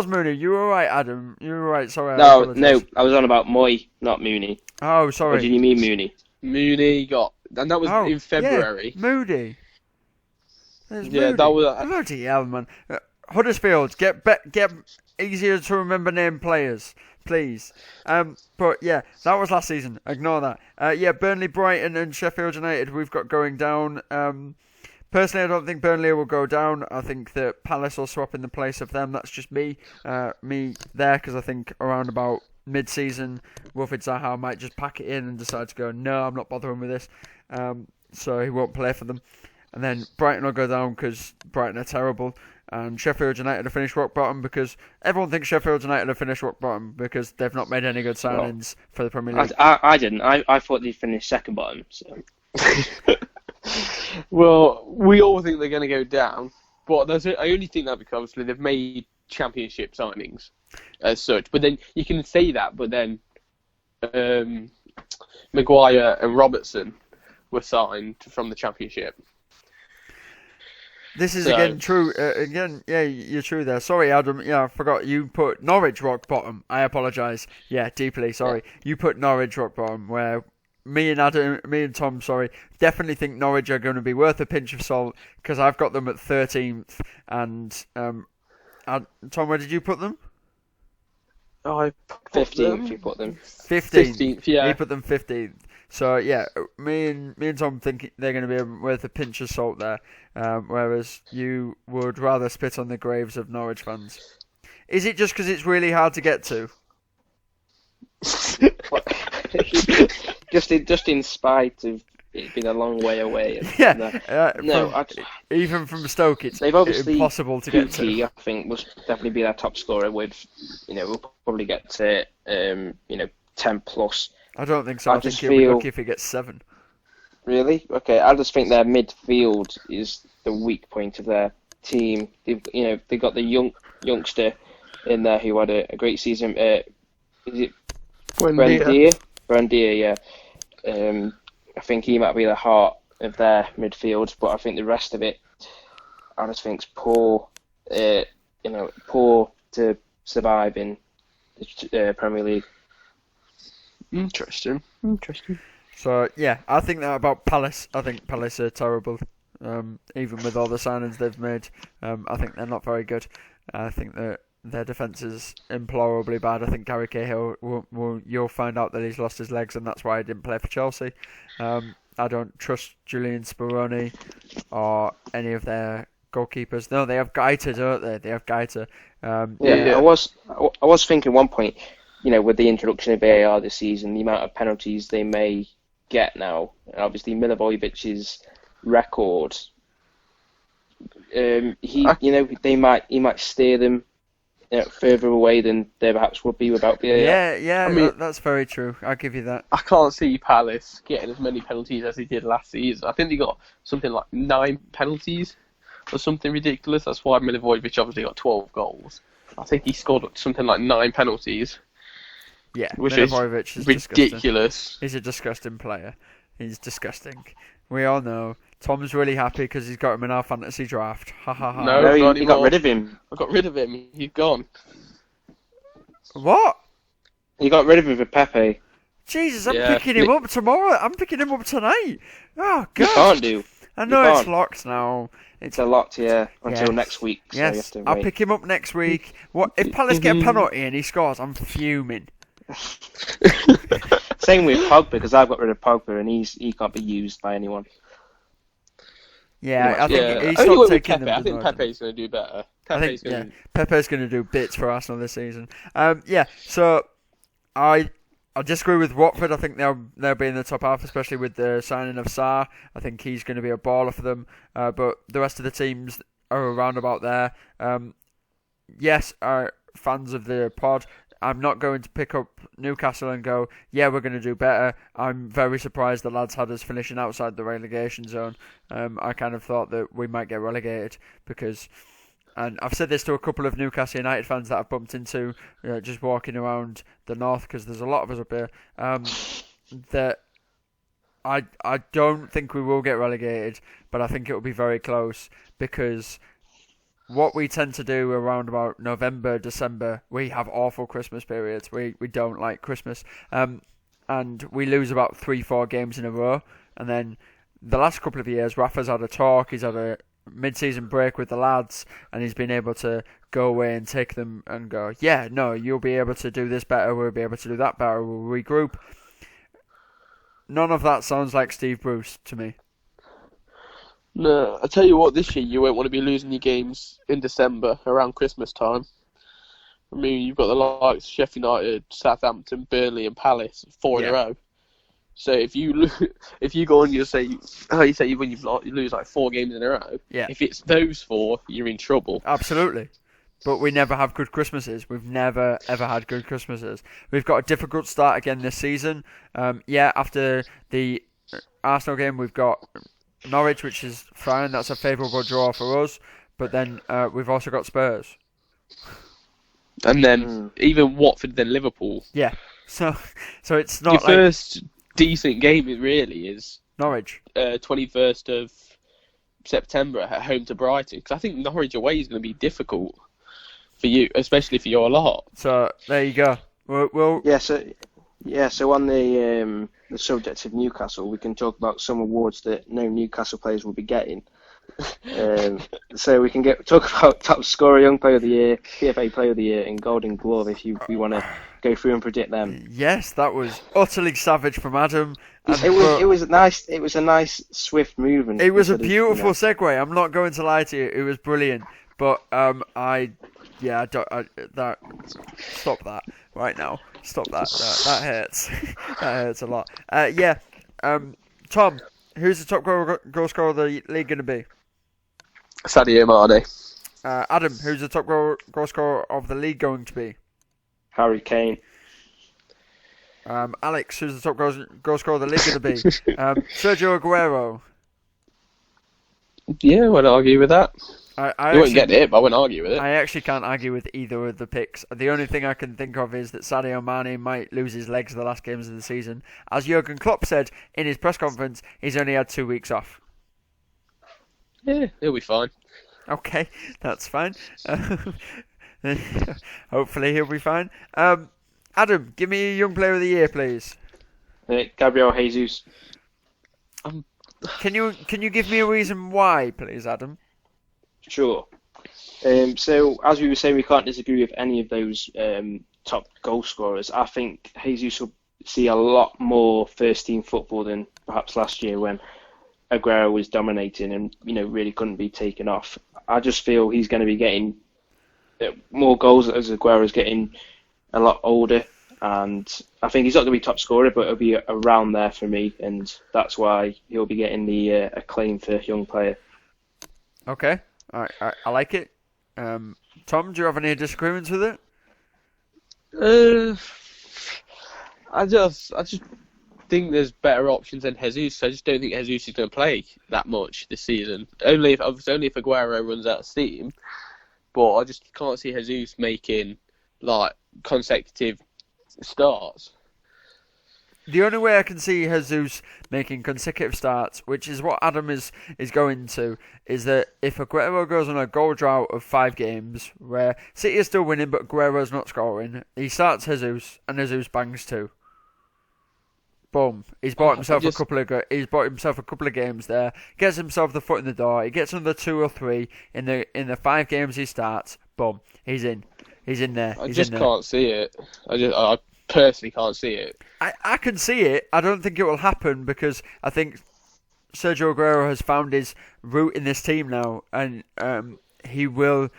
Mooney. You were right, Adam. You were right. Sorry. No, I was on about Moy, not Mooney. Oh, sorry. Or did you mean Mooney? Mooney got, and that was in February. Yeah, Moody. That was bloody hell, man. Huddersfield, get easier to remember name players, please. But yeah, that was last season. Ignore that. Burnley, Brighton, and Sheffield United we've got going down. Personally, I don't think Burnley will go down. I think that Palace will swap in the place of them. That's just me there, because I think around about mid-season, Wilfried Zaha might just pack it in and decide to go, no, I'm not bothering with this. So he won't play for them. And then Brighton will go down because Brighton are terrible. And Sheffield United will finish rock bottom because everyone thinks Sheffield United will finish rock bottom because they've not made any good signings for the Premier League. I didn't. I thought they'd finish second bottom. So. Well, we all think they're going to go down, but I only think that because obviously they've made championship signings as such. But then you can say that, but then Maguire and Robertson were signed from the championship. This is again true. You're true there. Sorry, Adam. Yeah, I forgot you put Norwich rock bottom. I apologise. Yeah, deeply sorry. Yeah. You put Norwich rock bottom, where me and Tom, definitely think Norwich are going to be worth a pinch of salt because I've got them at 13th. And Tom, where did you put them? Oh, I put 15th. You put them 15th. Yeah, he put them 15th. So yeah, me and Tom think they're going to be worth a pinch of salt there, whereas you would rather spit on the graves of Norwich fans. Is it just because it's really hard to get to? just in spite of it being a long way away. Even from Stoke, it's impossible to get to. I think will definitely be their top scorer with, we'll probably get to 10 plus. I don't think so. I think he'll be lucky if he gets 7. Really? Okay. I just think their midfield is the weak point of their team. They've got the youngster in there who had a great season. Is it Brandier, yeah. I think he might be the heart of their midfield, but I think the rest of it, I just think, is poor. Poor to survive in the Premier League. Interesting. So yeah, I think that about Palace. I think Palace are terrible. Even with all the signings they've made, I think they're not very good. I think that their defence is implorably bad. I think Gary Cahill you'll find out that he's lost his legs, and that's why he didn't play for Chelsea. I don't trust Julian Speroni or any of their goalkeepers. No, they have Gaeta, don't they? They have Gaeta. I was thinking one point, with the introduction of VAR this season, the amount of penalties they may get now, and obviously Milivojevic's record, he might steer them further away than they perhaps would be without VAR. Yeah, I mean, that's very true. I'll give you that. I can't see Palace getting as many penalties as he did last season. I think they got something like 9 penalties or something ridiculous. That's why Milivojevic obviously got 12 goals. I think he scored something like 9 penalties. Yeah, which Milivojevic is ridiculous. ridiculous. He's a disgusting player. He's disgusting. We all know. Tom's really happy because he's got him in our fantasy draft. Ha ha ha. No, he got rid of him. I got rid of him. He's gone. What? He got rid of him for Pepe. Jesus, I'm picking him up tomorrow. I'm picking him up tonight. Oh, God. You can't do. I know it's locked now. It's locked, until next week. So yes, you have to I'll wait. pick him up next week. What if Palace get a penalty and he scores? I'm fuming. Same with Pogba, because I've got rid of Pogba and he can't be used by anyone. Yeah, I think he Only stopped with taking Pepe. them. I think Pepe's going to do better. Pepe's going to do bits for Arsenal this season. So I disagree with Watford. I think they'll be in the top half, especially with the signing of Sarr. I think he's going to be a baller for them. But the rest of the teams are around about there. Yes, fans of the pod, I'm not going to pick up Newcastle and go, yeah, we're going to do better. I'm very surprised the lads had us finishing outside the relegation zone. I kind of thought that we might get relegated because, and I've said this to a couple of Newcastle United fans that I've bumped into just walking around the north, because there's a lot of us up here, that I don't think we will get relegated, but I think it will be very close, because what we tend to do around about November, December, we have awful Christmas periods. We don't like Christmas. And we lose about 3-4 games in a row. And then the last couple of years, Rafa's had a talk. He's had a mid-season break with the lads. And he's been able to go away and take them and go, yeah, no, you'll be able to do this better. We'll be able to do that better. We'll regroup. None of that sounds like Steve Bruce to me. No, I tell you what, this year you won't want to be losing your games in December around Christmas time. I mean, you've got the likes of Sheffield United, Southampton, Burnley, and Palace 4 in a row. So if you go on, you when you lose like 4 games in a row. Yeah. If it's those 4, you're in trouble. Absolutely. But we never have good Christmases. We've never, ever had good Christmases. We've got a difficult start again this season. After the Arsenal game, we've got Norwich, which is fine. That's a favourable draw for us. But then we've also got Spurs. And then even Watford, then Liverpool. Yeah. So it's not your first decent game. It really is Norwich. 21st of September at home to Brighton. Because I think Norwich away is going to be difficult for you, especially for your lot. So there you go. We'll... So on the subject of Newcastle, we can talk about some awards that no Newcastle players will be getting. So we can talk about top scorer, young player of the year, PFA player of the year, and Golden Glove if we want to go through and predict them. Yes, that was utterly savage from Adam. It was nice. It was a nice swift move. It was a beautiful segue. I'm not going to lie to you. It was brilliant. But stop that right now. Stop that. That hurts. That hurts a lot. Tom, who's the top goal scorer of the league going to be? Sadio Mane. Adam, who's the top goal scorer of the league going to be? Harry Kane. Alex, who's the top goal scorer of the league going to be? Sergio Aguero. Yeah, I won't argue with that. You won't get it, but I won't argue with it. I actually can't argue with either of the picks. The only thing I can think of is that Sadio Mane might lose his legs the last games of the season. As Jurgen Klopp said in his press conference, he's only had 2 weeks off. Yeah, he'll be fine. Okay, that's fine. Hopefully he'll be fine. Adam, give me a young player of the year, please. Gabriel Jesus. Can you give me a reason why, please, Adam? Sure. So, as we were saying, we can't disagree with any of those top goal scorers. I think Jesus will see a lot more first-team football than perhaps last year when Aguero was dominating and really couldn't be taken off. I just feel he's going to be getting more goals as Aguero's getting a lot older, and I think he's not going to be top scorer, but it'll be around there for me, and that's why he'll be getting the acclaim for young player. Okay. I like it. Tom, do you have any disagreements with it? I just think there's better options than Jesus. I just don't think Jesus is going to play that much this season. Only if Aguero runs out of steam. But I just can't see Jesus making like consecutive starts. The only way I can see Jesus making consecutive starts, which is what Adam is going to, is that if Aguero goes on a goal drought of 5 games, where City is still winning but Aguero's not scoring, he starts Jesus and Jesus bangs 2. Boom! He's bought himself a couple of games there. Gets himself the foot in the door. He gets another 2 or 3 in the 5 games he starts. Boom! He's in. He's in there. I just can't see it. I personally can't see it. I can see it. I don't think it will happen because I think Sergio Aguero has found his route in this team now, and he will.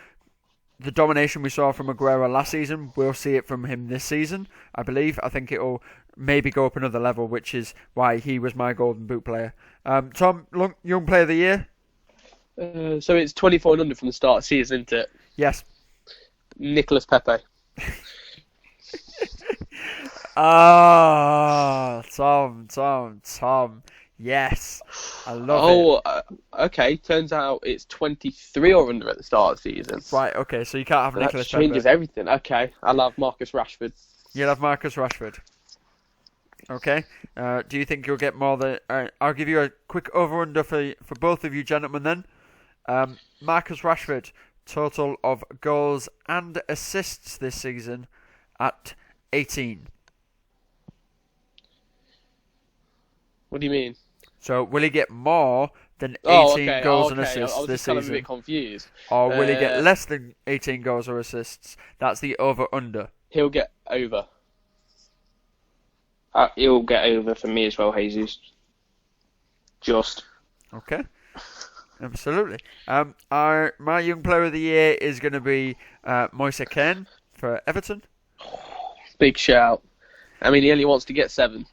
The domination we saw from Aguero last season, we'll see it from him this season, I believe. I think it will maybe go up another level, which is why he was my Golden Boot player. Tom, Young Player of the Year? So it's 24 and under from the start of the season, isn't it? Yes. Nicolas Pepe. Tom. Yes. I love it. Okay. Turns out it's 23 or under at the start of the season. Right, okay, so you can't have Nicolas Pepe. That changes everything. Okay. I'll have Marcus Rashford. You'll have Marcus Rashford. Okay. Do you think you'll get more than... I'll give you a quick over-under for both of you gentlemen then. Marcus Rashford, total of goals and assists this season at 18. What do you mean? So will he get more than 18 goals and assists I was this just kind season? of a bit confused. Or will he get less than 18 goals or assists? That's the over-under. He'll get over. He'll get over for me as well, Jesus. Just. Okay. Absolutely. My Young Player of the Year is going to be Moise Kean for Everton. Big shout. I mean, he only wants to get 7.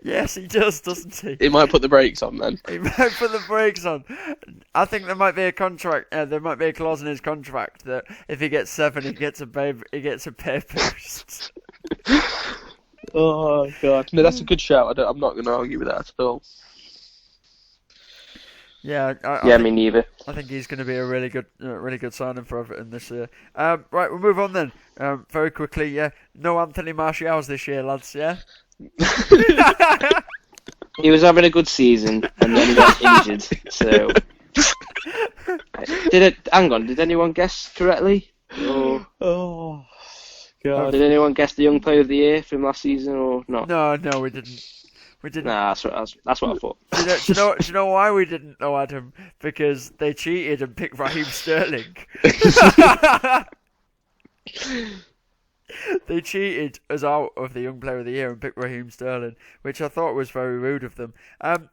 Yes, he does, doesn't he? He might put the brakes on then. He might put the brakes on. I think there might be a contract. There might be a clause in his contract that if he gets 7, he gets a pay boost. Oh god, no, that's a good shout. I'm not going to argue with that at all. Yeah, me neither. I think he's going to be a really good signing for Everton this year. Right, we'll move on then. Very quickly, yeah. No Anthony Martial's this year, lads. Yeah. He was having a good season and then he got injured. So, hang on, did anyone guess correctly? Oh god. Did anyone guess the Young Player of the Year from last season or not? No, we didn't. We didn't. Nah, that's what I thought. Do you know why we didn't know, Adam? Because they cheated and picked Raheem Sterling. They cheated us out of the Young Player of the Year and picked Raheem Sterling, which I thought was very rude of them.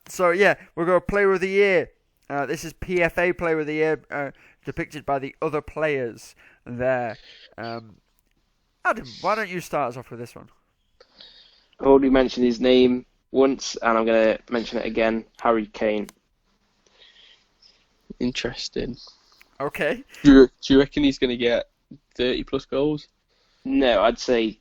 So yeah, we'll go Player of the Year. This is PFA Player of the Year, depicted by the other players there. Adam, why don't you start us off with this one? I already mentioned his name once, and I'm going to mention it again. Harry Kane. Interesting. Okay. Do you reckon he's going to get 30 plus goals? No, I'd say...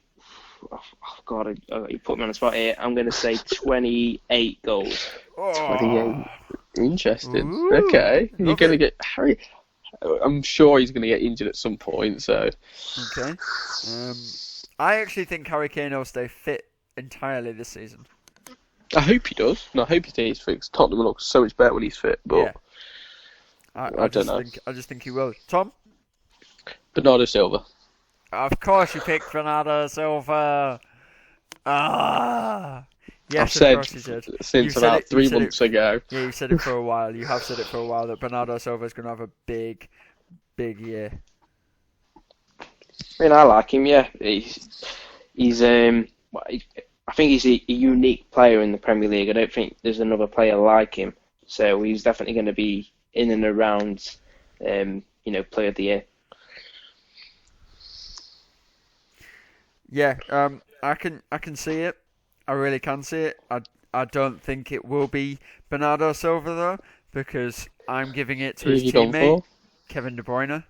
Oh, God, you put me on the spot here. I'm going to say 28 goals. 28. Interesting. Ooh. Okay. You're going to get... Harry... I'm sure he's going to get injured at some point, so... Okay. I actually think Harry Kane will stay fit entirely this season. I hope he does. And I hope he stays fit, because Tottenham will look so much better when he's fit, but... Yeah. I don't know. I just think he will. Tom? Bernardo Silva. Of course you picked Bernardo Silva. Yes, I've said of course you did. Since about 3 months ago. Yeah, you've said it for a while. You have said it for a while that Bernardo Silva is going to have a big year. I mean, I like him. Yeah, he's I think he's a unique player in the Premier League. I don't think there's another player like him. So he's definitely going to be in and around, Player of the Year. Yeah, I can see it. I really can see it. I don't think it will be Bernardo Silva though, because I'm giving it to Who his have you gone teammate, for? Kevin De Bruyne.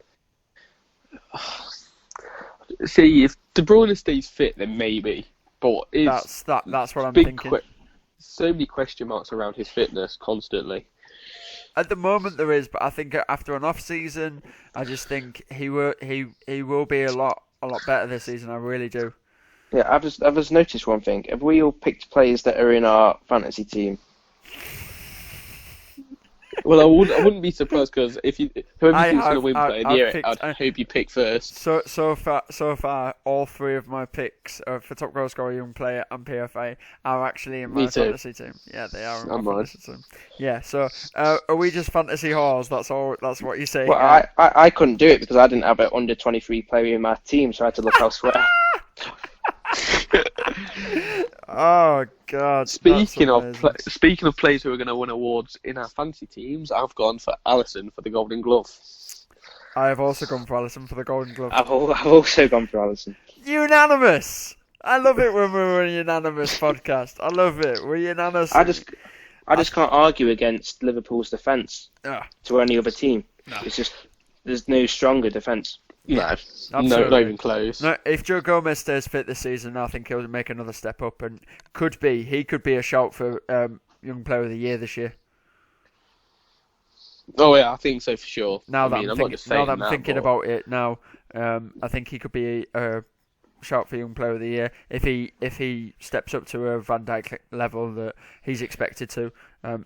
See, if De Bruyne stays fit, then maybe. But That's what I'm big thinking. so many question marks around his fitness constantly. At the moment there is, but I think after an off season, I just think he will be a lot better this season. I really do. Yeah, I've just noticed one thing. Have we all picked players that are in our fantasy team? Well, I wouldn't be surprised because whoever you think's going to win Player of the Year, picked, I'd hope you pick first. So far, all three of my picks for top goal scorer, young player, and PFA are actually in my fantasy team. Yeah, they are in my fantasy team. Yeah. So are we just fantasy whores? That's all. That's what you say. Well, I couldn't do it because I didn't have an under 23 player in my team, so I had to look elsewhere. Oh God! Speaking of players who are going to win awards in our fantasy teams, I've gone for Alisson for the Golden Glove. I have also gone for Alisson for the Golden Glove. I've also gone for Alisson. Unanimous! I love it when we're a unanimous podcast. I love it. We're unanimous. I just can't argue against Liverpool's defence to any other team. No. It's just there's no stronger defence. No, not even close. No, if Joe Gomez stays fit this season, I think he'll make another step up, and he could be a shout for Young Player of the Year this year. Oh yeah, I think so for sure. Now that I'm thinking about it now, I think he could be a shout for Young Player of the Year if he steps up to a Van Dijk level that he's expected to.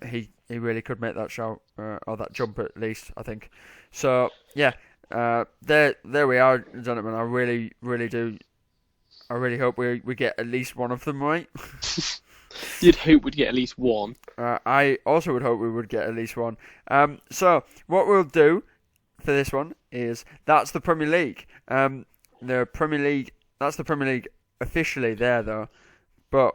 He really could make that shout or that jump at least. I think. So yeah. There we are, gentlemen. I really do. I really hope we get at least one of them right. You'd hope we'd get at least one. I also would hope we would get at least one. So what we'll do for this one is that's the Premier League. The Premier League. That's the Premier League officially there though, but.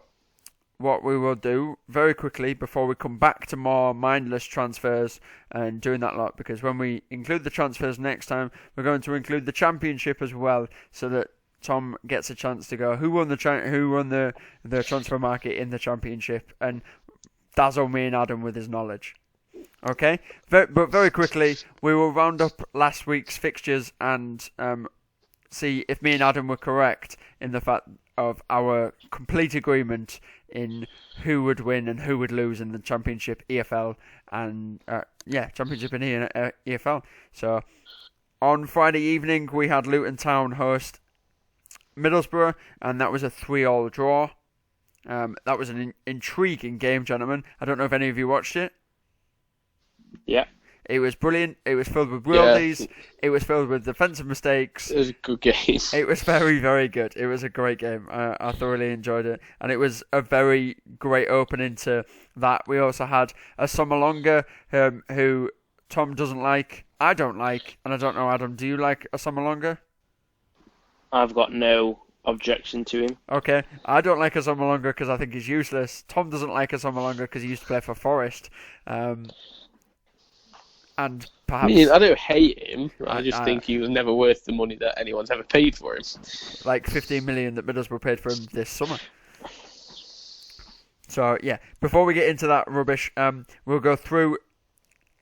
What we will do very quickly before we come back to more mindless transfers and doing that lot, because when we include the transfers next time, we're going to include the championship as well, so that Tom gets a chance to go who won the transfer market in the championship and dazzle me and Adam with his knowledge. Okay, but very quickly we will round up last week's fixtures and see if me and Adam were correct in the fact of our complete agreement in who would win and who would lose in the Championship, EFL, and Championship and EFL. So on Friday evening we had Luton Town host Middlesbrough, and that was a 3-3 draw. That was an intriguing game, gentlemen. I don't know if any of you watched it. Yeah. It was brilliant. It was filled with worldies. Yeah. It was filled with defensive mistakes. It was a good game. It was very, very good. It was a great game. I thoroughly enjoyed it. And it was a very great opening to that. We also had a Sommerlonger who Tom doesn't like. I don't like. And I don't know, Adam, do you like a Sommerlonger? I've got no objection to him. Okay. I don't like a Sommerlonger because I think he's useless. Tom doesn't like a Sommerlonger because he used to play for Forest. And perhaps I don't hate him. I just think he was never worth the money that anyone's ever paid for him. Like 15 million that Middlesbrough paid for him this summer. So yeah, before we get into that rubbish, we'll go through.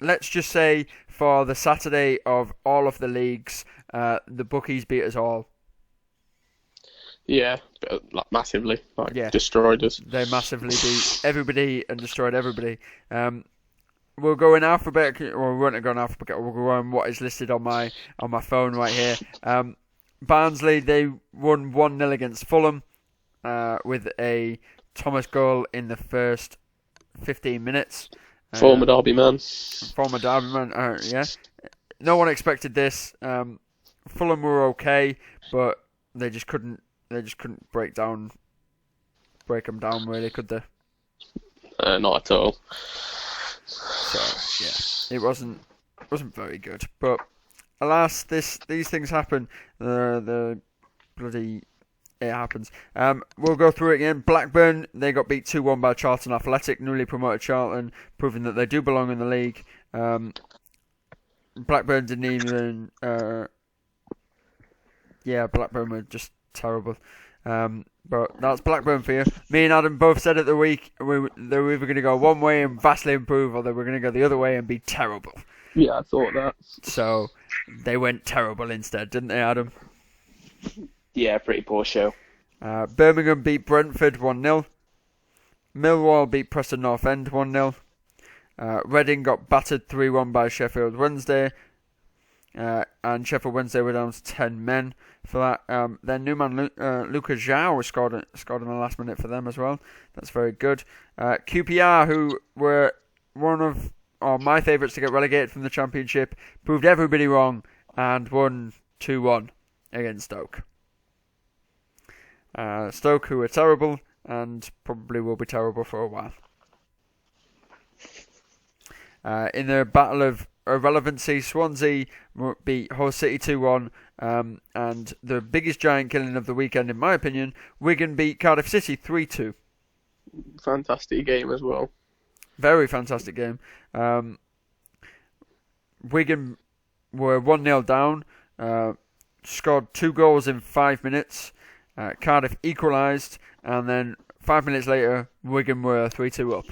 Let's just say for the Saturday of all of the leagues, the bookies beat us all. Yeah, massively. Destroyed us. They massively beat everybody and destroyed everybody. We'll go in alphabetical. Well, we won't go in alphabetical. We'll go on what is listed on my phone right here. Barnsley, they won 1-0 against Fulham with a Thomas goal in the first 15 minutes. Former Derby man. Yeah. No one expected this. Fulham were okay, but they just couldn't break them down really, could they? Not at all. So yeah, it wasn't very good. But alas, these things happen. The bloody it happens. We'll go through it again. Blackburn, they got beat 2-1 by Charlton Athletic, newly promoted Charlton, proving that they do belong in the league. Blackburn didn't even. Blackburn were just terrible. But that's Blackburn for you. Me and Adam both said at the week they were either going to go one way and vastly improve, or they were going to go the other way and be terrible. Yeah, I thought that. So they went terrible instead, didn't they, Adam? Yeah, pretty poor show. Birmingham beat Brentford 1-0. Millwall beat Preston North End 1-0. Reading got battered 3-1 by Sheffield Wednesday. And Sheffield Wednesday were down to 10 men for that. Then new man Lucas Zhao scored in the last minute for them as well. That's very good. QPR, who were one of my favourites to get relegated from the Championship, proved everybody wrong and won 2-1 against Stoke. Stoke, who are terrible and probably will be terrible for a while. In the battle of irrelevancy, Swansea beat Hull City 2-1, and the biggest giant killing of the weekend, in my opinion, Wigan beat Cardiff City 3-2. Fantastic game as well. Very fantastic game. Wigan were 1-0 down, scored 2 goals in 5 minutes. Cardiff equalised, and then 5 minutes later, Wigan were 3-2 up.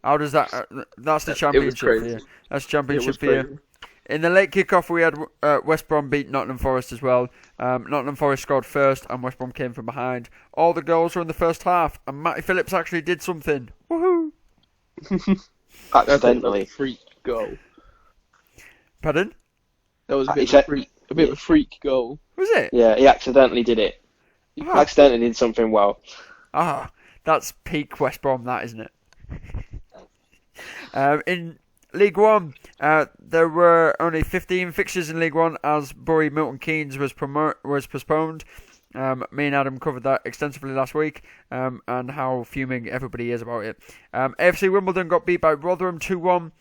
How does that? That's the Championship for you. That's Championship for you. In the late kickoff, we had West Brom beat Nottingham Forest as well. Nottingham Forest scored first, and West Brom came from behind. All the goals were in the first half, and Matty Phillips actually did something. Woohoo! Accidentally. A freak goal. Pardon? That was a bit of a freak goal. Was it? Yeah, he accidentally did it. He accidentally did something well. That's peak West Brom, that, isn't it? In League One, there were only 15 fixtures in League One as Bury Milton Keynes was postponed. Me and Adam covered that extensively last week, and how fuming everybody is about it. AFC Wimbledon got beat by Rotherham 2-1.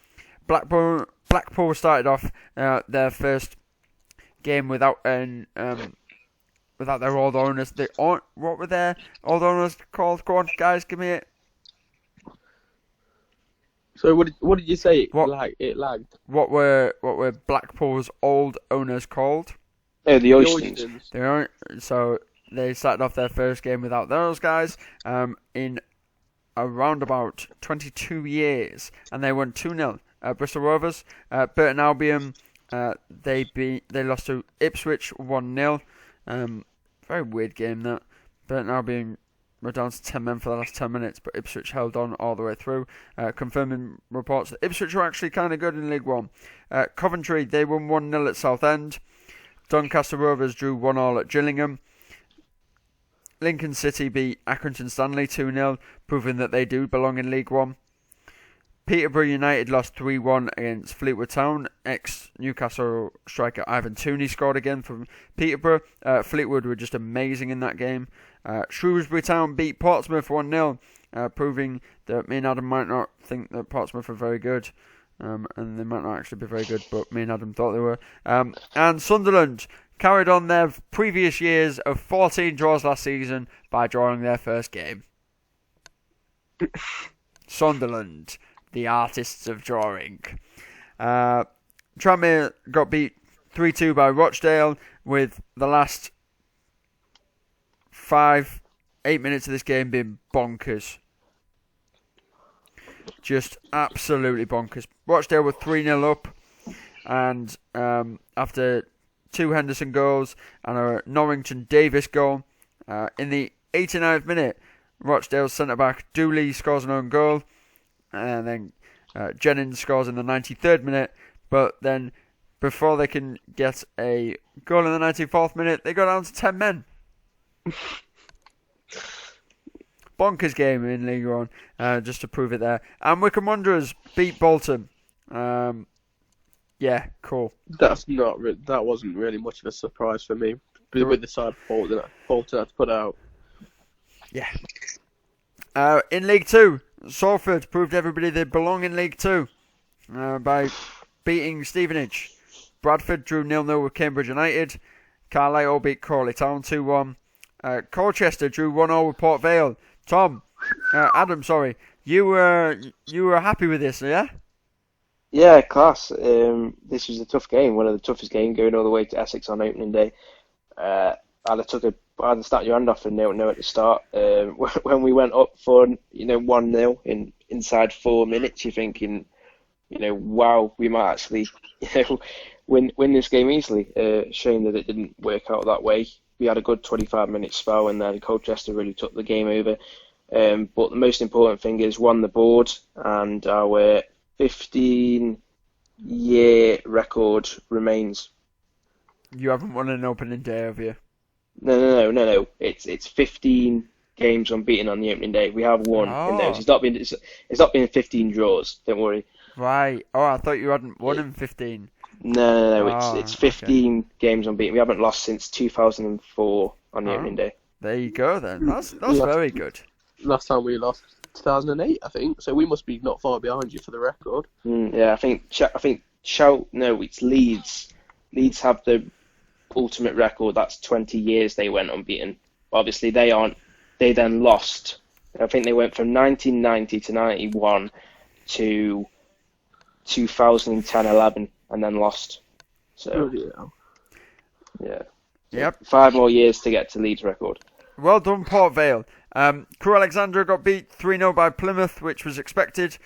Blackpool started off their first game without their old owners. What were their old owners called? Go on, guys, give me it. So what did you say? It lagged. What were Blackpool's old owners called? Oh, the Oystons. So they started off their first game without those guys in around about 22 years, and they won 2-0. Bristol Rovers, Burton Albion, they lost to Ipswich 1-0. Very weird game that. Burton Albion were down to 10 men for the last 10 minutes, but Ipswich held on all the way through, confirming reports that Ipswich were actually kind of good in League One. Coventry, they won 1-0 at Southend. Doncaster Rovers drew 1-1 at Gillingham. Lincoln City beat Accrington Stanley 2-0, proving that they do belong in League One. Peterborough United lost 3-1 against Fleetwood Town. Ex-Newcastle striker Ivan Tooney scored again from Peterborough. Fleetwood were just amazing in that game. Shrewsbury Town beat Portsmouth 1-0, proving that me and Adam might not think that Portsmouth are very good. And they might not actually be very good, but me and Adam thought they were. And Sunderland carried on their previous years of 14 draws last season by drawing their first game. Sunderland, the artists of drawing. Tranmere got beat 3-2 by Rochdale, with the last 8 minutes of this game being bonkers. Just absolutely bonkers. Rochdale were 3-0 up, and after 2 Henderson goals and a Norrington Davis goal, in the 89th minute, Rochdale's centre-back Dooley scores an own goal, and then Jennings scores in the 93rd minute, but then before they can get a goal in the 94th minute, they go down to 10 men. Bonkers game in League One, just to prove it there. And Wycombe Wanderers beat Bolton. Yeah, cool. That wasn't really much of a surprise for me with the side Bolton had to put out. Yeah. In League Two, Salford proved everybody they belong in League Two by beating Stevenage. Bradford drew 0-0 with Cambridge United. Carlisle beat Crawley Town 2-1. Colchester drew 1-0 with Port Vale. Adam, you were happy with this, yeah? Yeah, class. This was a tough game, one of the toughest games, going all the way to Essex on opening day. I had to start your hand off and 0-0 at the start. When we went up for 1-0 in inside 4 minutes, you're thinking, wow, we might actually win this game easily. Shame that it didn't work out that way. We had a good 25-minute spell, and then Colchester really took the game over. But the most important thing is won the board, and our 15-year record remains. You haven't won an opening day, have you? No. It's 15 games unbeaten on the opening day. We have won in those. It's not been 15 draws. Don't worry. Right. Oh, I thought you hadn't won in 15. No. It's 15 games unbeaten. We haven't lost since 2004 on the opening day. There you go then. That's very good. Last time we lost 2008, I think. So we must be not far behind you for the record. Yeah, I think it's Leeds. Leeds have the ultimate record. That's 20 years they went unbeaten. Obviously, they aren't. They then lost. I think they went from 1990 to 91 to 2010-11 and then lost. So, yeah. Yep. 5 more years to get to Leeds' record. Well done, Port Vale. Crewe Alexandra got beat 3-0 by Plymouth, which was expected.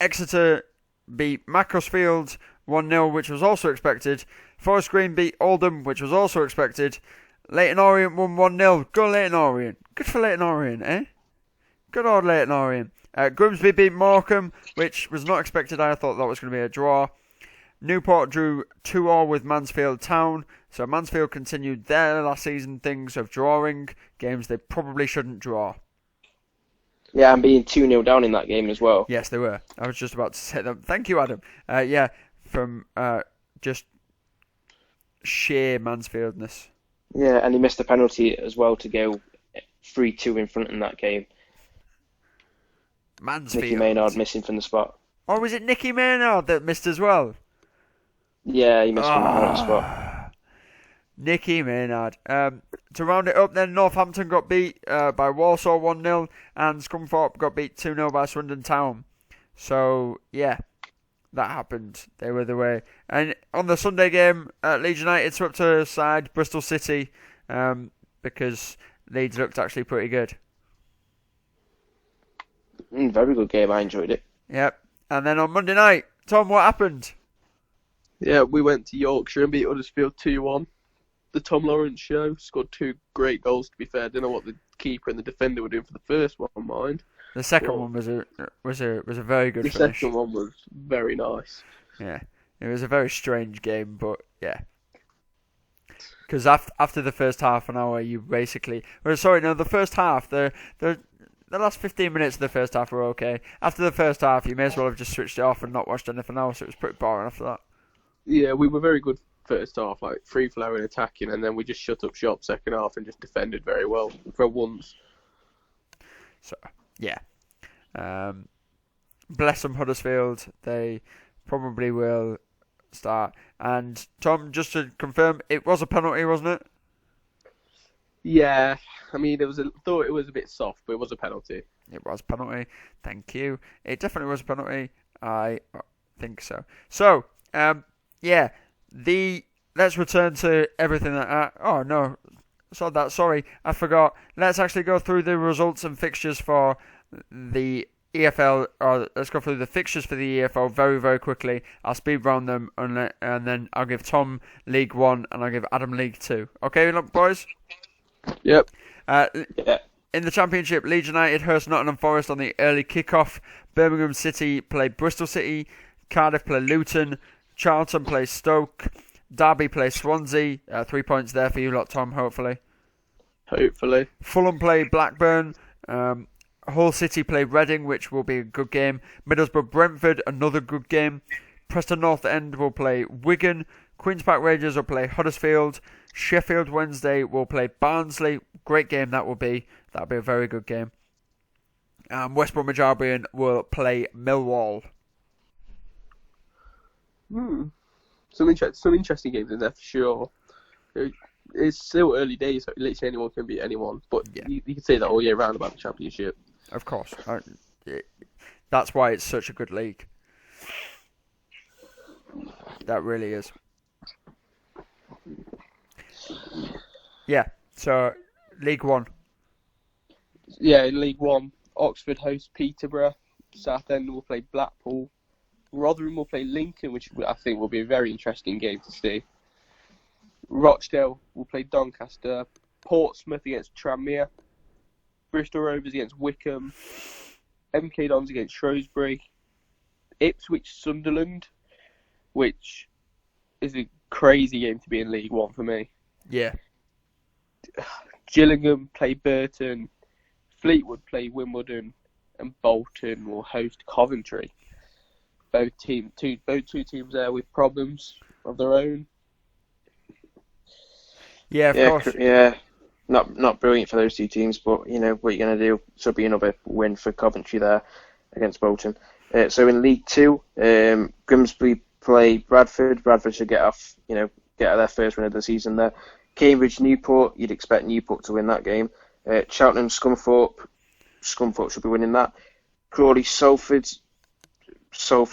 Exeter beat Macclesfield 1-0, which was also expected. Forest Green beat Oldham, which was also expected. Leyton Orient won 1-0. Go Leyton Orient. Good for Leyton Orient, eh? Good old Leyton Orient. Grimsby beat Morecambe, which was not expected. I thought that was going to be a draw. Newport drew 2-2 with Mansfield Town. So Mansfield continued their last season things of drawing games they probably shouldn't draw. Yeah, and being 2-0 down in that game as well. Yes, they were. I was just about to say that. Thank you, Adam. From just sheer Mansfieldness. Yeah, and he missed a penalty as well to go 3-2 in front in that game. Mansfield. Nicky Maynard missing from the spot. Or was it Nicky Maynard that missed as well? Yeah, he missed from the penalty spot. Nicky Maynard. To round it up then, Northampton got beat by Walsall 1-0 and Scunthorpe got beat 2-0 by Swindon Town. So, yeah, that happened. They were the way. And on the Sunday game, Leeds United swept aside Bristol City because Leeds looked actually pretty good. Very good game. I enjoyed it. Yep. And then on Monday night, Tom, what happened? Yeah, we went to Yorkshire and beat Huddersfield 2-1. The Tom Lawrence show scored 2 great goals. To be fair, I don't know what the keeper and the defender were doing for the first one, mind. The second one was a very good finish. The second one was very nice. Yeah, it was a very strange game, but yeah. Because after the first half an hour, you basically... the first half, the last 15 minutes of the first half were okay. After the first half, you may as well have just switched it off and not watched anything else. It was pretty boring after that. Yeah, we were very good first half, like free-flowing, attacking, and then we just shut up shop second half and just defended very well for once. So, yeah. Bless them, Huddersfield. They probably will start. And Tom, just to confirm, it was a penalty, wasn't it? Yeah, I mean, thought it was a bit soft, but it was a penalty. It was a penalty. Thank you. It definitely was a penalty. I think so. So, yeah. Let's return to everything that... oh, no. Sorry, I forgot. Let's actually go through the results and fixtures for the EFL, or let's go through the fixtures for the EFL very, very quickly. I'll speed round them, and then I'll give Tom League 1, and I'll give Adam League 2. Okay, look, boys? Yep. Yeah. In the Championship, Leeds United host Nottingham Forest on the early kick-off. Birmingham City play Bristol City. Cardiff play Luton. Charlton play Stoke. Derby play Swansea. 3 points there for you lot, Tom, hopefully. Hopefully. Fulham play Blackburn. Hull City play Reading, which will be a good game. Middlesbrough Brentford, another good game. Preston North End will play Wigan. Queen's Park Rangers will play Huddersfield. Sheffield Wednesday will play Barnsley. Great game that will be. That'll be a very good game. West Bromwich Albion will play Millwall. Some interesting games in there for sure. It's still early days, so literally anyone can beat anyone. But yeah, you can say that all year round about the Championship. Of course. That's why it's such a good league. That really is. Yeah. So League One. Yeah, in League One, Oxford hosts Peterborough. Southend will play Blackpool. Rotherham will play Lincoln, which I think will be a very interesting game to see. Rochdale will play Doncaster. Portsmouth against Tranmere. Bristol Rovers against Wickham. MK Dons against Shrewsbury. Ipswich Sunderland, which is a crazy game to be in League One for me. Yeah. Gillingham play Burton. Fleetwood play Wimbledon, and Bolton will host Coventry. Both two teams there with problems of their own. Yeah, of course. Yeah, not brilliant for those two teams, but you know what you're going to do. Should be another win for Coventry there against Bolton. So in League Two, Grimsby play Bradford. Bradford should get their first win of the season there. Cambridge Newport, you'd expect Newport to win that game. Cheltenham Scunthorpe should be winning that. Crawley Salford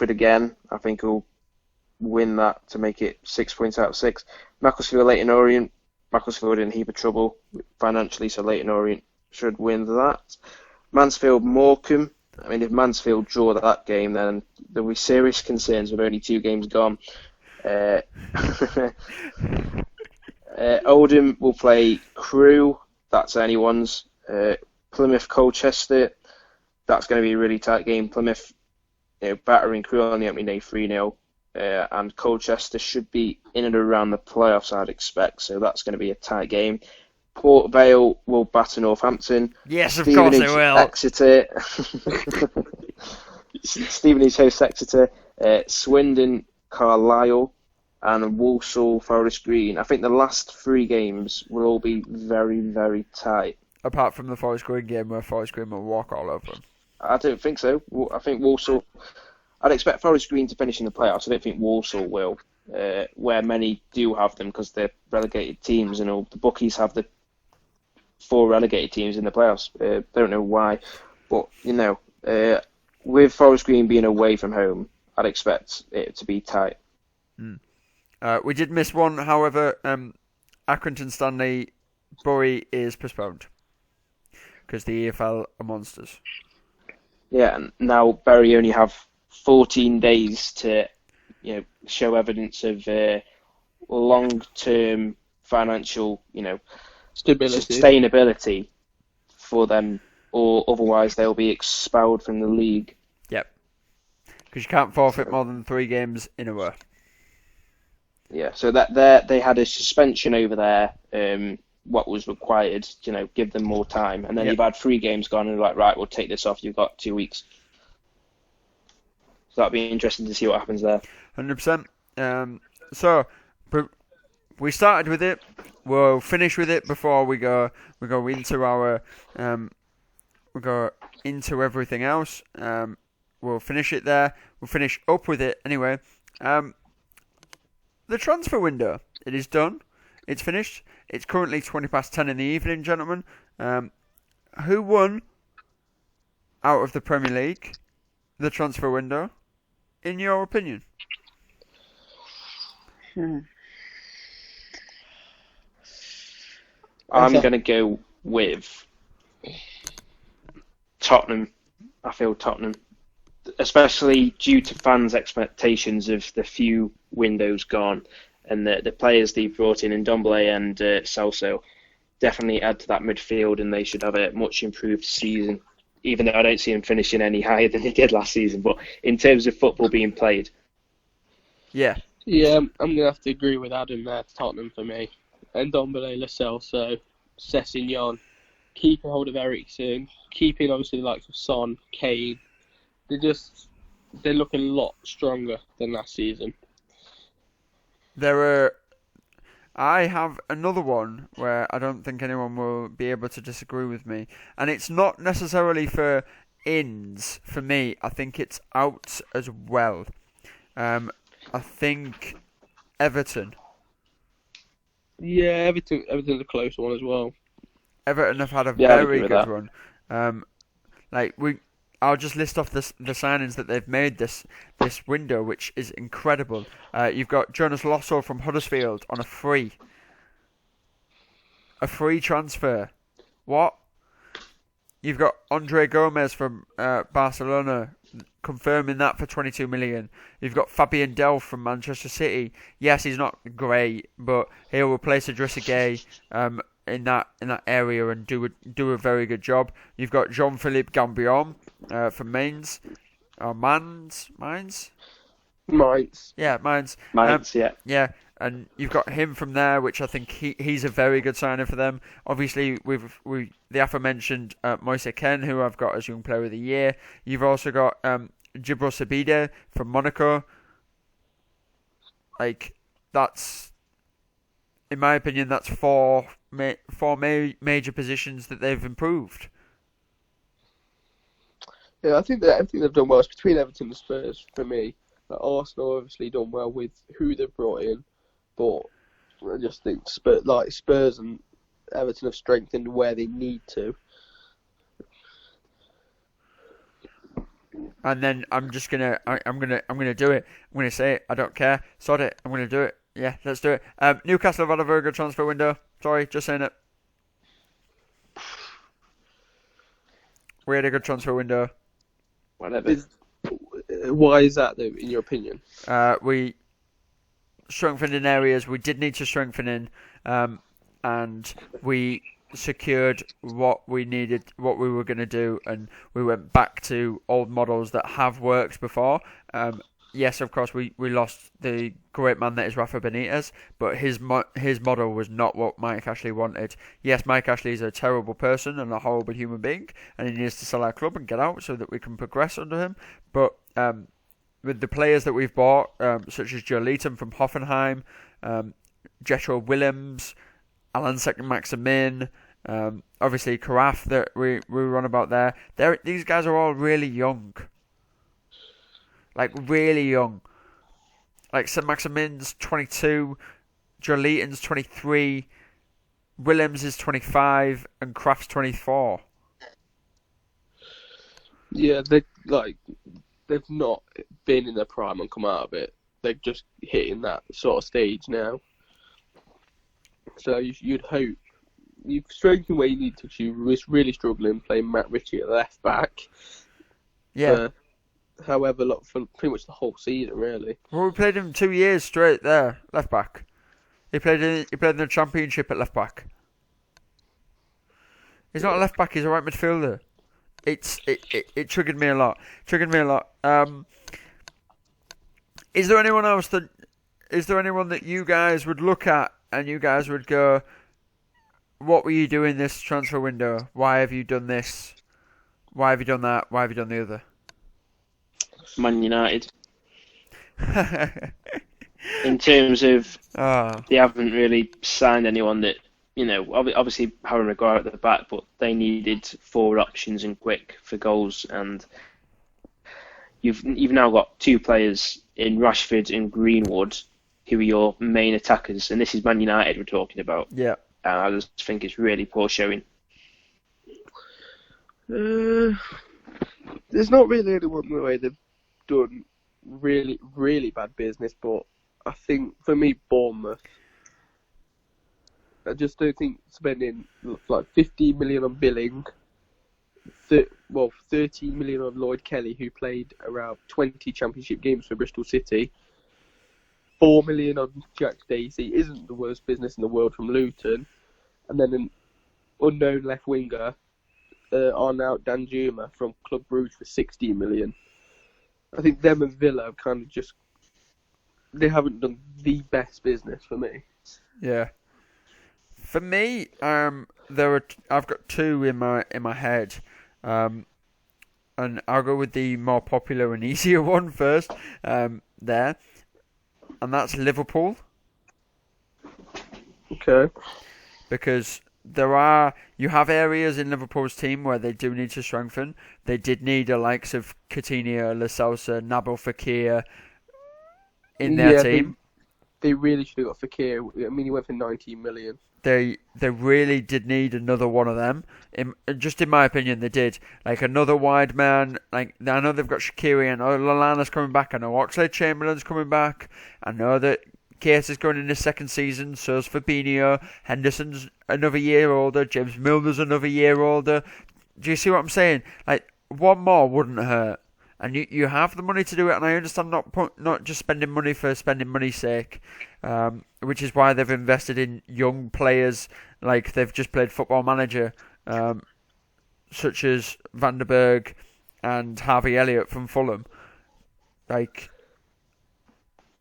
again, I think will win that to make it 6 points out of 6. Macclesfield Leyton Orient, Macclesfield in a heap of trouble financially, so Leyton Orient should win that. Mansfield Morecambe, I mean if Mansfield draw that game then there'll be serious concerns with only 2 games gone. Oldham will play Crewe, that's anyone's. Plymouth Colchester, that's going to be a really tight game. Plymouth battering Crewe on the opening day 3-0, and Colchester should be in and around the playoffs I'd expect, so that's going to be a tight game. Port Vale will batter Northampton. Yes, of course they will. Exeter. Stevenage hosts Exeter. Swindon, Carlisle, and Walsall, Forest Green. I think the last 3 games will all be very, very tight. Apart from the Forest Green game where Forest Green will walk all over them. I don't think so. I think Walsall... I'd expect Forest Green to finish in the playoffs. I don't think Walsall will, where many do have them because they're relegated teams, and all the bookies have the 4 relegated teams in the playoffs. Don't know why, but with Forest Green being away from home, I'd expect it to be tight. We did miss one, however. Accrington Stanley Bury is postponed because the EFL are monsters. Yeah, and now Bury only have 14 days to, show evidence of long-term financial, sustainability for them, or otherwise they'll be expelled from the league. Yep, because you can't forfeit more than 3 games in a row. Yeah, so that they had a suspension over there. What was required, give them more time, and then you've had 3 games gone, and like, right, we'll take this off. You've got 2 weeks. So that'd be interesting to see what happens there. 100%. So we started with it. We'll finish with it before we go into our we go into everything else. We'll finish it there. We'll finish up with it anyway. The transfer window. It is done. It's finished. It's currently 10:20 in the evening, gentlemen. Who won out of the Premier League the transfer window, in your opinion? I'm going to go with Tottenham. I feel Tottenham, especially due to fans' expectations of the few windows gone and the players they brought in Ndombele and Celso definitely add to that midfield, and they should have a much improved season, even though I don't see them finishing any higher than they did last season. But in terms of football being played. Yeah, I'm going to have to agree with Adam there. Tottenham for me. Ndombele, Lo Celso, Sessegnon, keeping hold of Eriksen, keeping obviously the likes of Son, Kane. They're looking a lot stronger than last season. I have another one where I don't think anyone will be able to disagree with me, and it's not necessarily for ins for me. I think it's outs as well. I think Everton. Yeah, Everton's a close one as well. Everton have had a very good run. I'll just list off the signings that they've made this window, which is incredible. You've got Jonas Losso from Huddersfield on a free transfer. What? You've got Andre Gomez from Barcelona, confirming that for 22 million. You've got Fabian Delph from Manchester City. Yes, he's not great, but he'll replace Idrissa Gueye in that area and do a very good job. You've got Jean-Philippe Gambion from Mainz. Mainz? Yeah, Mainz. Yeah, and you've got him from there, which I think he's a very good signing for them. Obviously, the aforementioned Moise Kean, who I've got as Young Player of the Year. You've also got Djibril Sabide from Monaco. Like, that's, in my opinion, that's four major positions that they've improved. Yeah, I think they've done well. It's between Everton and Spurs for me. Arsenal obviously done well with who they've brought in, but I just think Spurs and Everton have strengthened where they need to. And then I'm gonna do it. I'm gonna say it. I don't care. Sod it. I'm gonna do it. Yeah, let's do it. Newcastle have had a very good transfer window. Sorry, just saying it. We had a good transfer window. Whatever. Why is that, though, in your opinion? We strengthened in areas we did need to strengthen in, and we secured what we needed, what we were going to do, and we went back to old models that have worked before. Yes, of course, we lost the great man that is Rafa Benitez, but his model was not what Mike Ashley wanted. Yes, Mike Ashley is a terrible person and a horrible human being, and he needs to sell our club and get out so that we can progress under him. But with the players that we've bought, such as Joe Leaton from Hoffenheim, Jethro Willems, Alan Maximin, obviously Carafe that we were on about there. These guys are all really young. Like, really young. Like, St. Maximin's 22, Joe Leaton's 23, Willems is 25, and Kraft's 24. Yeah, they've not been in their prime and come out of it. They're just hitting that sort of stage now. So you'd hope you've strengthened where you need to. You was really struggling playing Matt Ritchie at left back. Yeah. However, for pretty much the whole season, really. Well, we played him 2 years straight there, left back. He played in the Championship at left back. He's not a left back. He's a right midfielder. It triggered me a lot. Is there anyone that you guys would look at and you guys would go, what were you doing this transfer window? Why have you done this? Why have you done that? Why have you done the other? Man United. In terms of, they haven't really signed anyone that, obviously Harry Maguire at the back, but they needed forward options and quick for goals, and you've now got two players in Rashford and Greenwood who are your main attackers, and this is Man United we're talking about. Yeah. And I just think it's really poor showing. There's not really anyone the way they've done really, really bad business, but I think for me, Bournemouth. I just don't think spending like 15 million on Billing, 13 million on Lloyd Kelly, who played around 20 Championship games for Bristol City, 4 million on Jack Stacey isn't the worst business in the world from Luton, and then an unknown left winger, Arnaut Danjuma from Club Brugge for 16 million. I think them and Villa have kind of they haven't done the best business for me. Yeah. For me, I've got two in my head, and I'll go with the more popular and easier one first. There, and that's Liverpool. Okay. Because you have areas in Liverpool's team where they do need to strengthen. They did need the likes of Coutinho, Lo Celso, Nabil Fekir in their team. They really should have got Fekir. I mean, he went for 19 million. They really did need another one of them. Just in my opinion, they did. Like another wide man. Like I know they've got Shaqiri. I know Lallana's coming back. I know Oxlade-Chamberlain's coming back. I know that Case is going in his second season. So's Fabinho. Henderson's another year older. James Milner's another year older. Do you see what I'm saying? Like one more wouldn't hurt. And you have the money to do it, and I understand not just spending money for spending money's sake, which is why they've invested in young players like they've just played Football Manager, such as Van der Berg and Harvey Elliott from Fulham, like,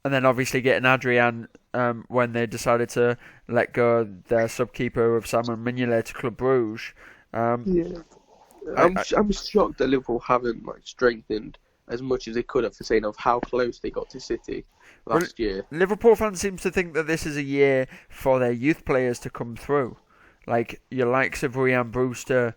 and then obviously getting Adrian when they decided to let go their subkeeper of Simon Mignolet to Club Brugge. Yeah. I'm shocked that Liverpool haven't strengthened as much as they could have, for saying of how close they got to City last year. Liverpool fans seem to think that this is a year for their youth players to come through, like your likes of Ryan Brewster,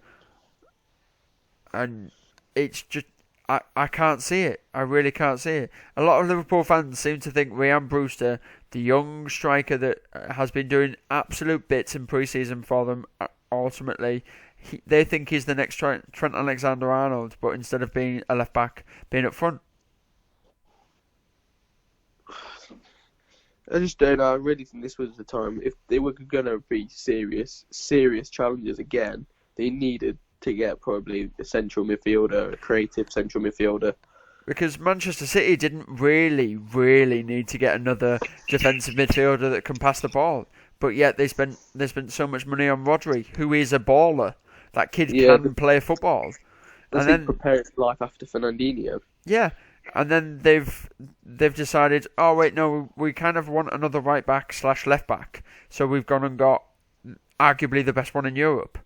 and it's just I can't see it. I really can't see it. A lot of Liverpool fans seem to think Ryan Brewster, the young striker that has been doing absolute bits in pre-season for them, ultimately. They think he's the next Trent Alexander-Arnold, but instead of being a left back, being up front. I just don't know. I really think this was the time. If they were going to be serious challengers again, they needed to get probably a central midfielder, a creative central midfielder. Because Manchester City didn't really need to get another defensive midfielder that can pass the ball. But yet they spent so much money on Rodri, who is a baller. That kid can play football. And then prepare his life after Fernandinho. Yeah, and then they've decided, oh wait, no, we kind of want another right back / left back. So we've gone and got arguably the best one in Europe.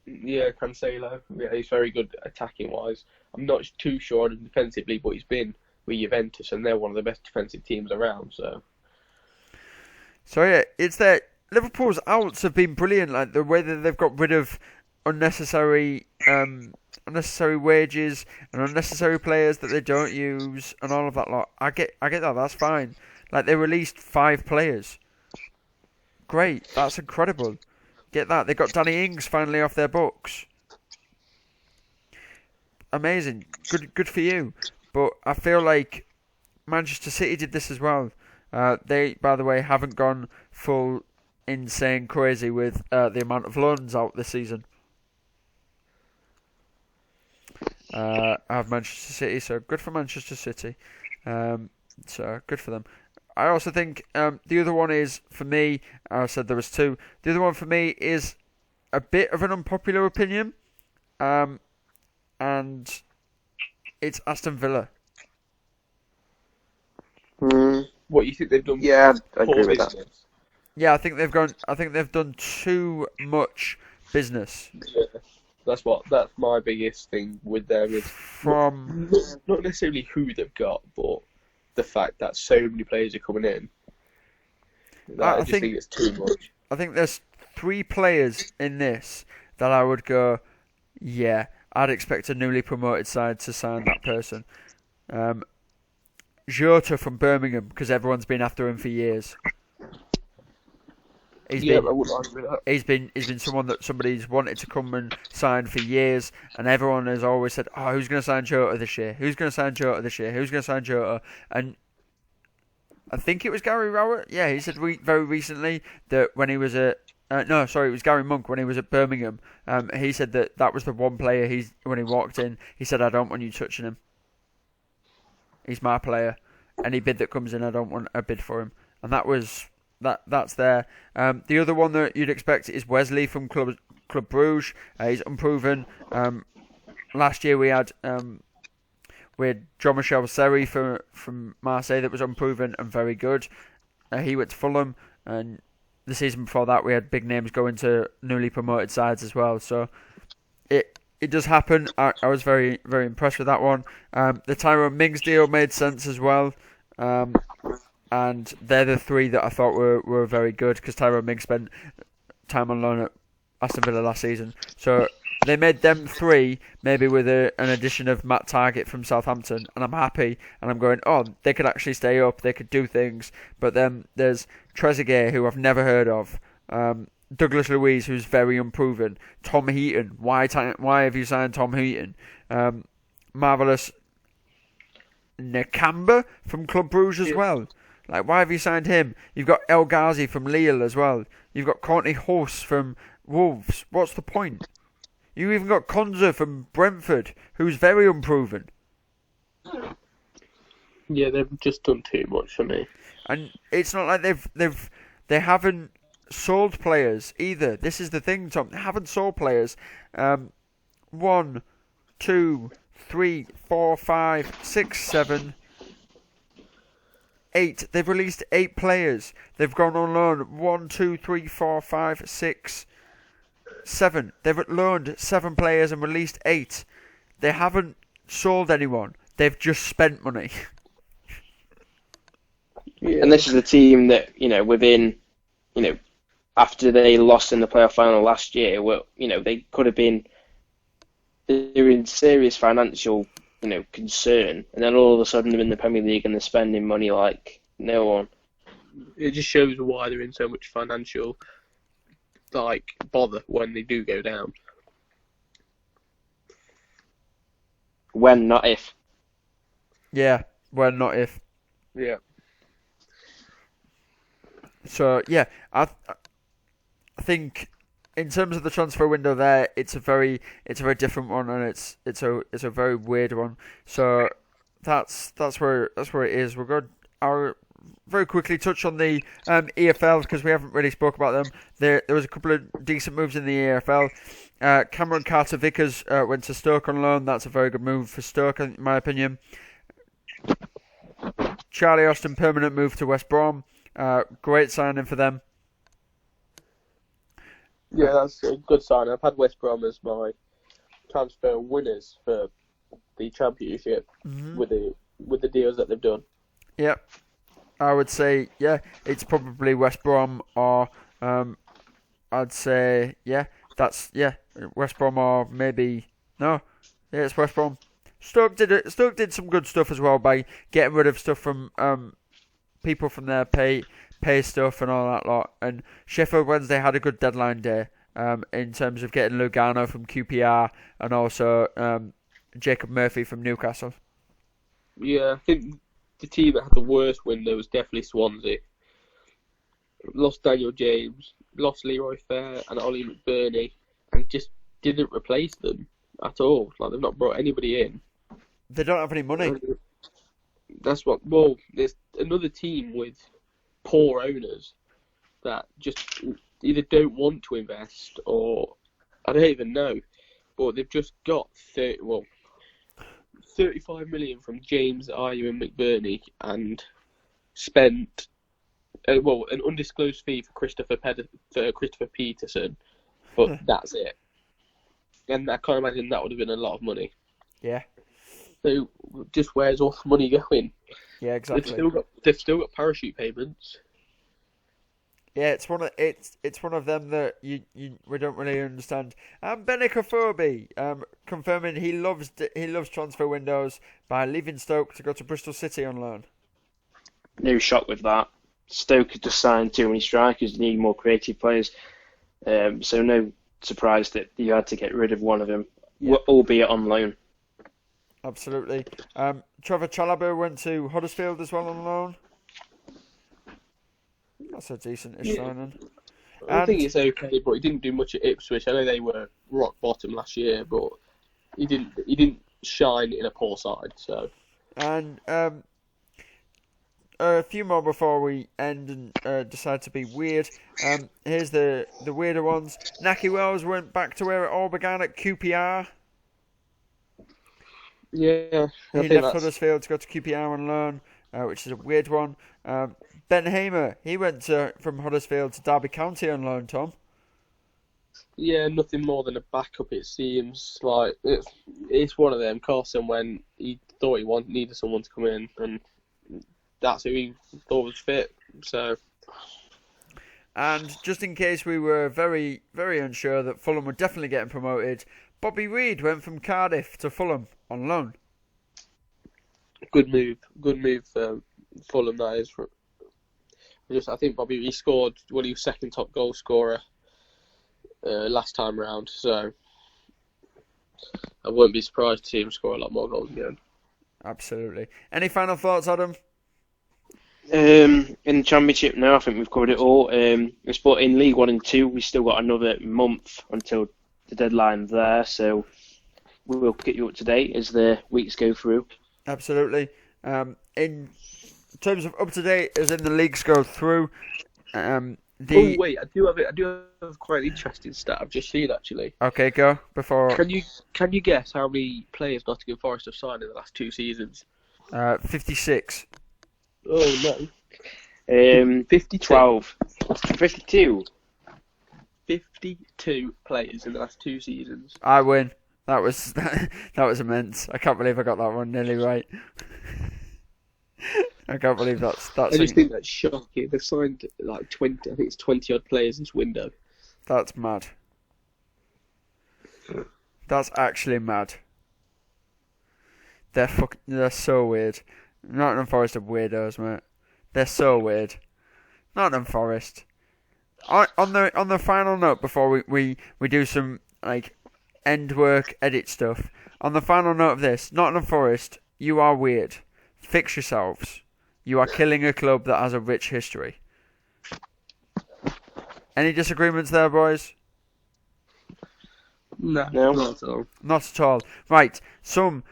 Yeah, Cancelo. Yeah, he's very good attacking wise. I'm not too sure on him defensively, but he's been with Juventus, and they're one of the best defensive teams around. So yeah, it's that Liverpool's outs have been brilliant. Like the way that they've got rid of unnecessary wages and unnecessary players that they don't use and all of that lot. I get that. That's fine. Like they released 5 players. Great. That's incredible. Get that. They got Danny Ings finally off their books. Amazing. Good for you. But I feel like Manchester City did this as well. They, by the way, haven't gone full insane crazy with the amount of loans out this season. I have Manchester City, so good for Manchester City. So good for them. I also think the other one is, for me, I said there was 2. The other one for me is a bit of an unpopular opinion, and it's Aston Villa. What, you think they've done? Yeah, I agree with that. Yeah, I think they've done too much business. Yeah, that's my biggest thing with them is from not necessarily who they've got, but the fact that so many players are coming in. I just think it's too much. I think there's 3 players in this that I would go, yeah, I'd expect a newly promoted side to sign that person. Jota from Birmingham, because everyone's been after him for years. He's been someone that somebody's wanted to come and sign for years, and everyone has always said, "Oh, who's going to sign Jota this year? Who's going to sign Jota this year? Who's going to sign Jota?" And I think it was Gary Rowett. Yeah, he said very recently that when he was at it was Gary Monk when he was at Birmingham. He said that was the one player when he walked in, he said, "I don't want you touching him. He's my player. Any bid that comes in, I don't want a bid for him." And that's there. The other one that you'd expect is Wesley from Club Brugge. He's unproven. Last year we had Jean-Michel Seri from Marseille that was unproven and very good. He went to Fulham, and the season before that we had big names going to newly promoted sides as well. So it does happen. I was very, very impressed with that one. The Tyrone Mings deal made sense as well. And they're the 3 that I thought were very good, because Tyrone Mings spent time on loan at Aston Villa last season. So they made them 3, maybe with an addition of Matt Targett from Southampton, and I'm happy, and I'm going, oh, they could actually stay up, they could do things. But then there's Trezeguet, who I've never heard of, Douglas Luiz, who's very unproven, Tom Heaton, why have you signed Tom Heaton? Marvellous Nakamba from Club Brugge as well. Like, why have you signed him? You've got El Ghazi from Lille as well. You've got Courtney Horse from Wolves. What's the point? You even got Konza from Brentford, who's very unproven. Yeah, they've just done too much for me. And it's not like they haven't sold players either. This is the thing, Tom. They haven't sold players. 1, 2, 3, 4, 5, 6, 7, 8. They've released 8 players. They've gone on loan 1, 2, 3, 4, 5, 6, 7. They've loaned 7 players and released 8. They haven't sold anyone. They've just spent money. Yeah. And this is the team that, within, after they lost in the playoff final last year, they could have been, they're in serious financial, concern, and then all of a sudden they're in the Premier League and they're spending money like no one. It just shows why they're in so much financial, bother when they do go down. When, not if. Yeah, when, not if. Yeah. So yeah, I think in terms of the transfer window, there it's a very different one, and it's a very weird one. So that's where it is. We're going to very quickly touch on the EFL because we haven't really spoke about them. There was a couple of decent moves in the EFL. Cameron Carter-Vickers went to Stoke on loan. That's a very good move for Stoke, in my opinion. Charlie Austin, permanent move to West Brom. Great signing for them. Yeah, that's a good sign. I've had West Brom as my transfer winners for the Championship with the deals that they've done. Yep. I would say, yeah, it's probably West Brom or I'd say, West Brom or maybe, no, yeah, it's West Brom. Stoke did some good stuff as well by getting rid of stuff from people from their pay stuff and all that lot. And Sheffield Wednesday had a good deadline day in terms of getting Lugano from QPR and also Jacob Murphy from Newcastle. Yeah, I think the team that had the worst window was definitely Swansea. Lost Daniel James, lost Leroy Fair and Ollie McBurney, and just didn't replace them at all. Like, they've not brought anybody in. They don't have any money. That's what. Well, there's another team with poor owners that just either don't want to invest or I don't even know, but they've just got 35 million from James, Ayew and McBurney and spent an undisclosed fee for Christopher Peterson, but that's it. And I can't imagine that would have been a lot of money. Yeah. So just where's all the money going? Yeah, exactly. They've still got parachute payments. Yeah, it's one of them that we don't really understand. Benik Afobe, confirming he loves transfer windows by leaving Stoke to go to Bristol City on loan. No shock with that. Stoke had just signed too many strikers, need more creative players. So no surprise that you had to get rid of one of them, albeit on loan. Absolutely. Trevor Chalobah went to Huddersfield as well on loan. That's a decent-ish signing. I think it's okay, but he didn't do much at Ipswich. I know they were rock bottom last year, but he didn't shine in a poor side. So. And a few more before we end and decide to be weird. Here's the weirder ones. Naki Wells went back to where it all began at QPR. Yeah, he left Huddersfield to go to QPR on loan, which is a weird one. Ben Hamer, he went from Huddersfield to Derby County on loan, Tom. Yeah, nothing more than a backup, it seems. Like it's one of them. Carson went, he thought he needed someone to come in, and that's who he thought was fit. So. And just in case we were very, very unsure that Fulham were definitely getting promoted, Bobby Reid went from Cardiff to Fulham on loan. Good move for Fulham. That is. I think Bobby he scored. Well, he was second top goal scorer last time round. So I wouldn't be surprised to see him score a lot more goals again. Absolutely. Any final thoughts, Adam? In the Championship now, I think we've covered it all. But in League 1 and 2, we've still got another month until the deadline there, so we will get you up to date as the weeks go through. Absolutely. In terms of up to date, as in the leagues go through, Oh wait, I do have quite an interesting stat I've just seen actually. Okay, go before. Can you guess how many players Nottingham Forest have signed in the last 2 seasons? 56. Oh no. 52. 12. 52. 52 players in the last 2 seasons. I win. That was immense. I can't believe I got that one nearly right. I can't believe that's. I just think that's shocking. They've signed like 20. I think it's 20 odd players this window. That's mad. That's actually mad. They're so weird. Nottingham Forest are weirdos, mate. They're so weird. Nottingham Forest. On the final note, before we do some like end work edit stuff. On the final note of this, Nottingham Forest, you are weird. Fix yourselves. You are killing a club that has a rich history. Any disagreements there, boys? No, not at all. Not at all. Right, some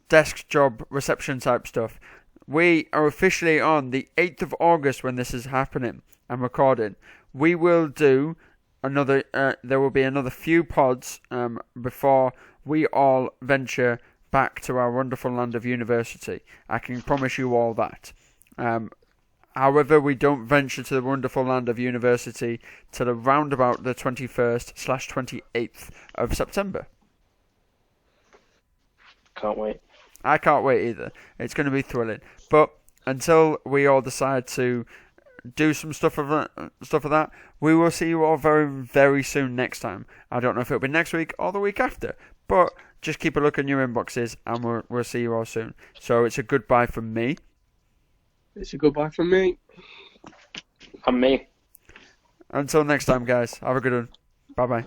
desk job reception type stuff. We are officially on the 8th of August when this is happening and recording. We will do another. There will be another few pods before we all venture back to our wonderful land of university. I can promise you all that. However, we don't venture to the wonderful land of university till around about the 21st/28th of September. Can't wait. I can't wait either. It's going to be thrilling. But until we all decide to do some stuff of that, we will see you all very, very soon next time. I don't know if it'll be next week or the week after, but just keep a look in your inboxes and we'll see you all soon. So it's a goodbye from me. It's a goodbye from me. And me. Until next time, guys. Have a good one. Bye-bye.